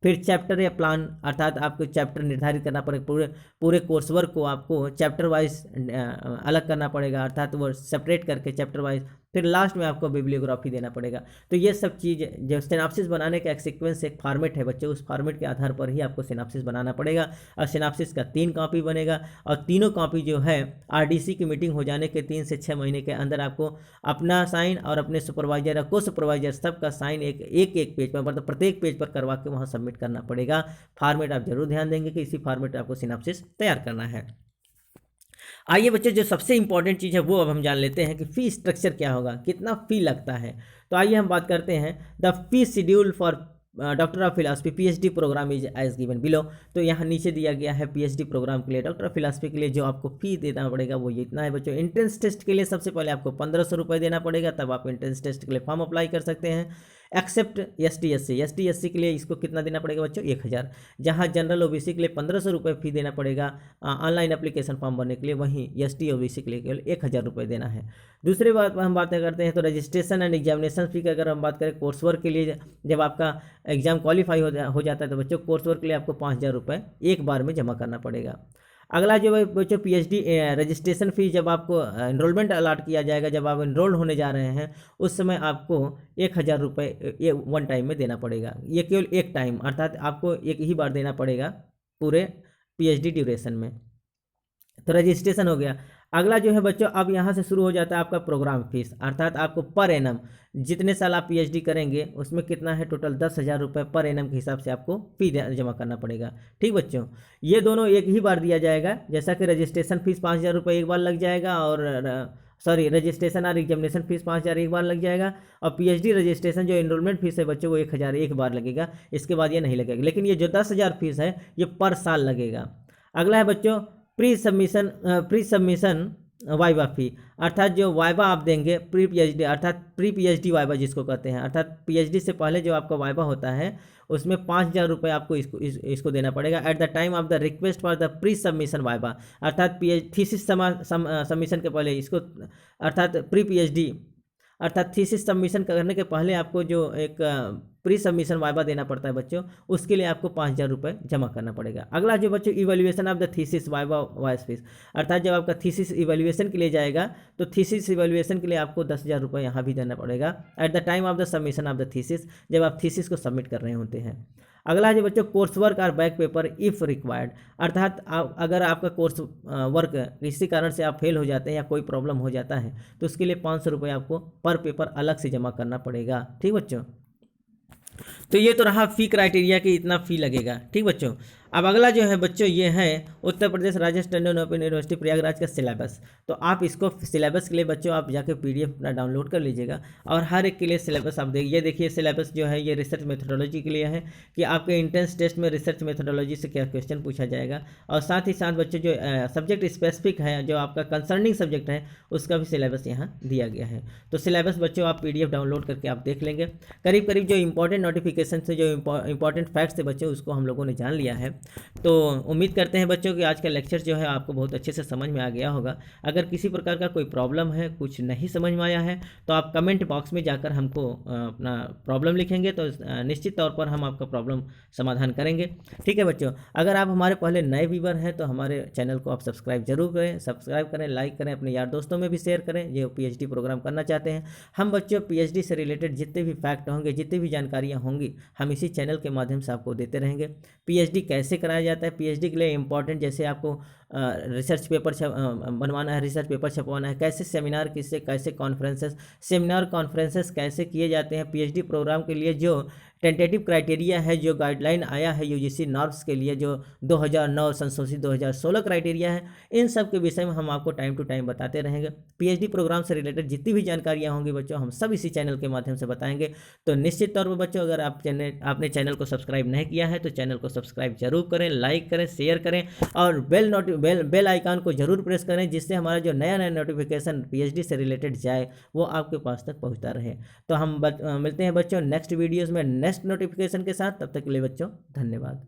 फिर चैप्टर या प्लान, अर्थात आपको चैप्टर निर्धारित करना पड़ेगा, पूरे कोर्स वर्क को आपको चैप्टर वाइज अलग करना पड़ेगा, अर्थात वो सेपरेट करके चैप्टर वाइज। फिर लास्ट में आपको बिब्लियोग्राफी देना पड़ेगा। तो ये सब चीज़, जो सिनॉप्सिस बनाने का एक सीक्वेंस, एक फॉर्मेट है बच्चों, उस फॉर्मेट के आधार पर ही आपको सिनॉप्सिस बनाना पड़ेगा। और सिनॉप्सिस का 3 कॉपी बनेगा, और तीनों कॉपी जो है आरडीसी की मीटिंग हो जाने के 3 से 6 महीने के अंदर आपको अपना साइन और अपने सुपरवाइजर या को सुपरवाइजर सबका साइन एक पेज पर, मतलब प्रत्येक पेज पर करवा के वहाँ सबमिट करना पड़ेगा। फॉर्मेट आप जरूर ध्यान देंगे कि इसी फॉर्मेट आपको सिनॉप्सिस तैयार करना है। आइए बच्चों, जो सबसे इंपॉर्टेंट चीज़ है वो अब हम जान लेते हैं कि फ़ी स्ट्रक्चर क्या होगा, कितना फ़ी लगता है। तो आइए हम बात करते हैं the fee schedule for doctor of philosophy PhD program is as given below. तो यहाँ नीचे दिया गया है पीएचडी प्रोग्राम के लिए, डॉक्टर ऑफ फिलॉसफी के लिए जो आपको फ़ी देना पड़ेगा वो ये इतना है बच्चों। एंट्रेंस टेस्ट के लिए सबसे पहले आपको 1500 रुपये देना पड़ेगा, तब आप एंट्रेंस टेस्ट के लिए फॉर्म अप्लाई कर सकते हैं। एक्सेप्ट एसटी एससी के लिए इसको कितना देना पड़ेगा बच्चों, 1000। जहाँ जनरल ओबीसी के लिए 1500 रुपये फी देना पड़ेगा ऑनलाइन एप्लीकेशन फॉर्म भरने के लिए, वहीं एसटी ओबीसी के लिए केवल 1000 रुपये देना है। दूसरी बात हम बातें करते हैं तो रजिस्ट्रेशन एंड एग्जामिनेशन फी की अगर हम बात करें, कोर्स वर्क के लिए जब आपका एग्जाम क्वालिफाई हो जाता है तो बच्चों कोर्स वर्क के लिए आपको 5000 रुपये एक बार में जमा करना पड़ेगा। अगला जो है बच्चों पीएचडी रजिस्ट्रेशन फ़ी, जब आपको एनरोलमेंट अलॉट किया जाएगा, जब आप एनरोल होने जा रहे हैं उस समय आपको 1000 रुपये ये वन टाइम में देना पड़ेगा। ये केवल एक टाइम, अर्थात आपको एक ही बार देना पड़ेगा पूरे पीएचडी ड्यूरेशन में। तो रजिस्ट्रेशन हो गया। अगला जो है बच्चों, अब यहाँ से शुरू हो जाता है आपका प्रोग्राम फीस, अर्थात आपको पर एनम जितने साल आप पीएचडी करेंगे उसमें कितना है टोटल 10,000 रुपये पर एनम के हिसाब से आपको फी जमा करना पड़ेगा। ठीक बच्चों, ये दोनों एक ही बार दिया जाएगा, जैसा कि रजिस्ट्रेशन फीस 5000 रुपये एक बार लग जाएगा, और रजिस्ट्रेशन और एग्जामिनेशन फीस 5000 एक बार लग जाएगा, और पीएचडी रजिस्ट्रेशन जो एनरोलमेंट फीस है बच्चों वो 1000 एक बार लगेगा, इसके बाद ये नहीं लगेगा। लेकिन ये जो 10,000 फीस है ये पर साल लगेगा। अगला है बच्चों प्री सबमिशन वाइवा फी, अर्थात जो वाइवा आप देंगे प्री पीएचडी, अर्थात प्री पीएचडी वाइवा जिसको कहते हैं, अर्थात पीएचडी से पहले जो आपका वाइवा होता है उसमें 5000 रुपये आपको इसको देना पड़ेगा at the time of the request for the pre submission viva, अर्थात थीसिस सबमिशन के पहले इसको, अर्थात प्री पीएचडी अर्थात थीसिस सबमिशन करने के पहले आपको जो एक प्री सबमिशन वाइवा देना पड़ता है बच्चों, उसके लिए आपको 5000 रुपये जमा करना पड़ेगा। अगला जो बच्चों evaluation of the thesis viva vice fees, अर्थात जब आपका थीसिस इवैल्यूएशन के लिए जाएगा तो थीसिस इवैल्यूएशन के लिए आपको 10,000 रुपये यहाँ भी देना पड़ेगा at the time of the submission of the thesis, जब आप थीसिस को सबमिट कर रहे होते हैं। अगला जो बच्चों कोर्स वर्क और बैक पेपर इफ़ रिक्वायर्ड, अर्थात अगर आपका कोर्स वर्क किसी कारण से आप फेल हो जाते हैं या कोई प्रॉब्लम हो जाता है तो उसके लिए 500 रुपये आपको पर पेपर अलग से जमा करना पड़ेगा। ठीक बच्चों, तो ये तो रहा फ़ी क्राइटेरिया कि इतना फ़ी लगेगा। ठीक बच्चों, अब अगला जो है बच्चों ये है उत्तर प्रदेश राजस्थान टंडन ओपन यूनिवर्सिटी प्रयागराज का सिलेबस। तो आप इसको सिलेबस के लिए बच्चों आप जाके पीडीएफ अपना डाउनलोड कर लीजिएगा और हर एक के लिए सिलेबस आप देखिए सिलेबस जो है ये रिसर्च मेथोडोलॉजी के लिए है कि आपके एंट्रेंस टेस्ट में रिसर्च मेथोडोलॉजी से क्या क्वेश्चन पूछा जाएगा, और साथ ही साथ बच्चों जो सब्जेक्ट स्पेसिफिक है जो आपका कंसर्निंग सब्जेक्ट है उसका भी सिलेबस यहाँ दिया गया है। तो सिलेबस बच्चों आप पीडीएफ डाउनलोड करके आप देख लेंगे। करीब करीब जो इंपॉर्टेंट नोटिफिकेशन से जो इंपॉर्टेंट फैक्ट्स थे बच्चों उसको हम लोगों ने जान लिया है। तो उम्मीद करते हैं बच्चों कि आज का लेक्चर जो है आपको बहुत अच्छे से समझ में आ गया होगा। अगर किसी प्रकार का कोई प्रॉब्लम है, कुछ नहीं समझ में आया है, तो आप कमेंट बॉक्स में जाकर हमको अपना प्रॉब्लम लिखेंगे तो निश्चित तौर पर हम आपका प्रॉब्लम समाधान करेंगे। ठीक है बच्चों, अगर आप हमारे पहले नए व्यूवर हैं तो हमारे चैनल को आप सब्सक्राइब जरूर करें, सब्सक्राइब करें, लाइक करें, अपने यार दोस्तों में भी शेयर करें जो पीएचडी प्रोग्राम करना चाहते हैं। हम बच्चों पीएचडी से रिलेटेड जितने भी फैक्ट होंगे, जितनी भी जानकारियाँ होंगी, हम इसी चैनल के माध्यम से आपको देते रहेंगे। पीएचडी कैसे कराया जाता है, पीएचडी के लिए इंपॉर्टेंट जैसे आपको रिसर्च पेपर बनवाना है, रिसर्च पेपर छपवाना है, कैसे सेमिनार किससे कैसे कॉन्फ्रेंसेस सेमिनार कॉन्फ्रेंसेस कैसे किए जाते हैं, पीएचडी प्रोग्राम के लिए जो टेंटेटिव क्राइटेरिया है, जो गाइडलाइन आया है यूजीसी नॉर्म्स के लिए, जो 2009 संशोधित 2016 क्राइटेरिया है, इन सब के विषय में हम आपको टाइम टू टाइम बताते रहेंगे। पीएचडी प्रोग्राम से रिलेटेड जितनी भी जानकारियाँ होंगी बच्चों हम सब इसी चैनल के माध्यम से बताएंगे। तो निश्चित तौर पर बच्चों अगर आपने चैनल को सब्सक्राइब नहीं किया है तो चैनल को सब्सक्राइब जरूर करें, लाइक करें, शेयर करें और बेल आइकन को जरूर प्रेस करें जिससे हमारा जो नया नया नोटिफिकेशन पीएचडी से रिलेटेड जाए वो आपके पास तक पहुंचता रहे। तो हम मिलते हैं बच्चों नेक्स्ट वीडियोस में नेक्स्ट नोटिफिकेशन के साथ। तब तक के लिए बच्चों धन्यवाद।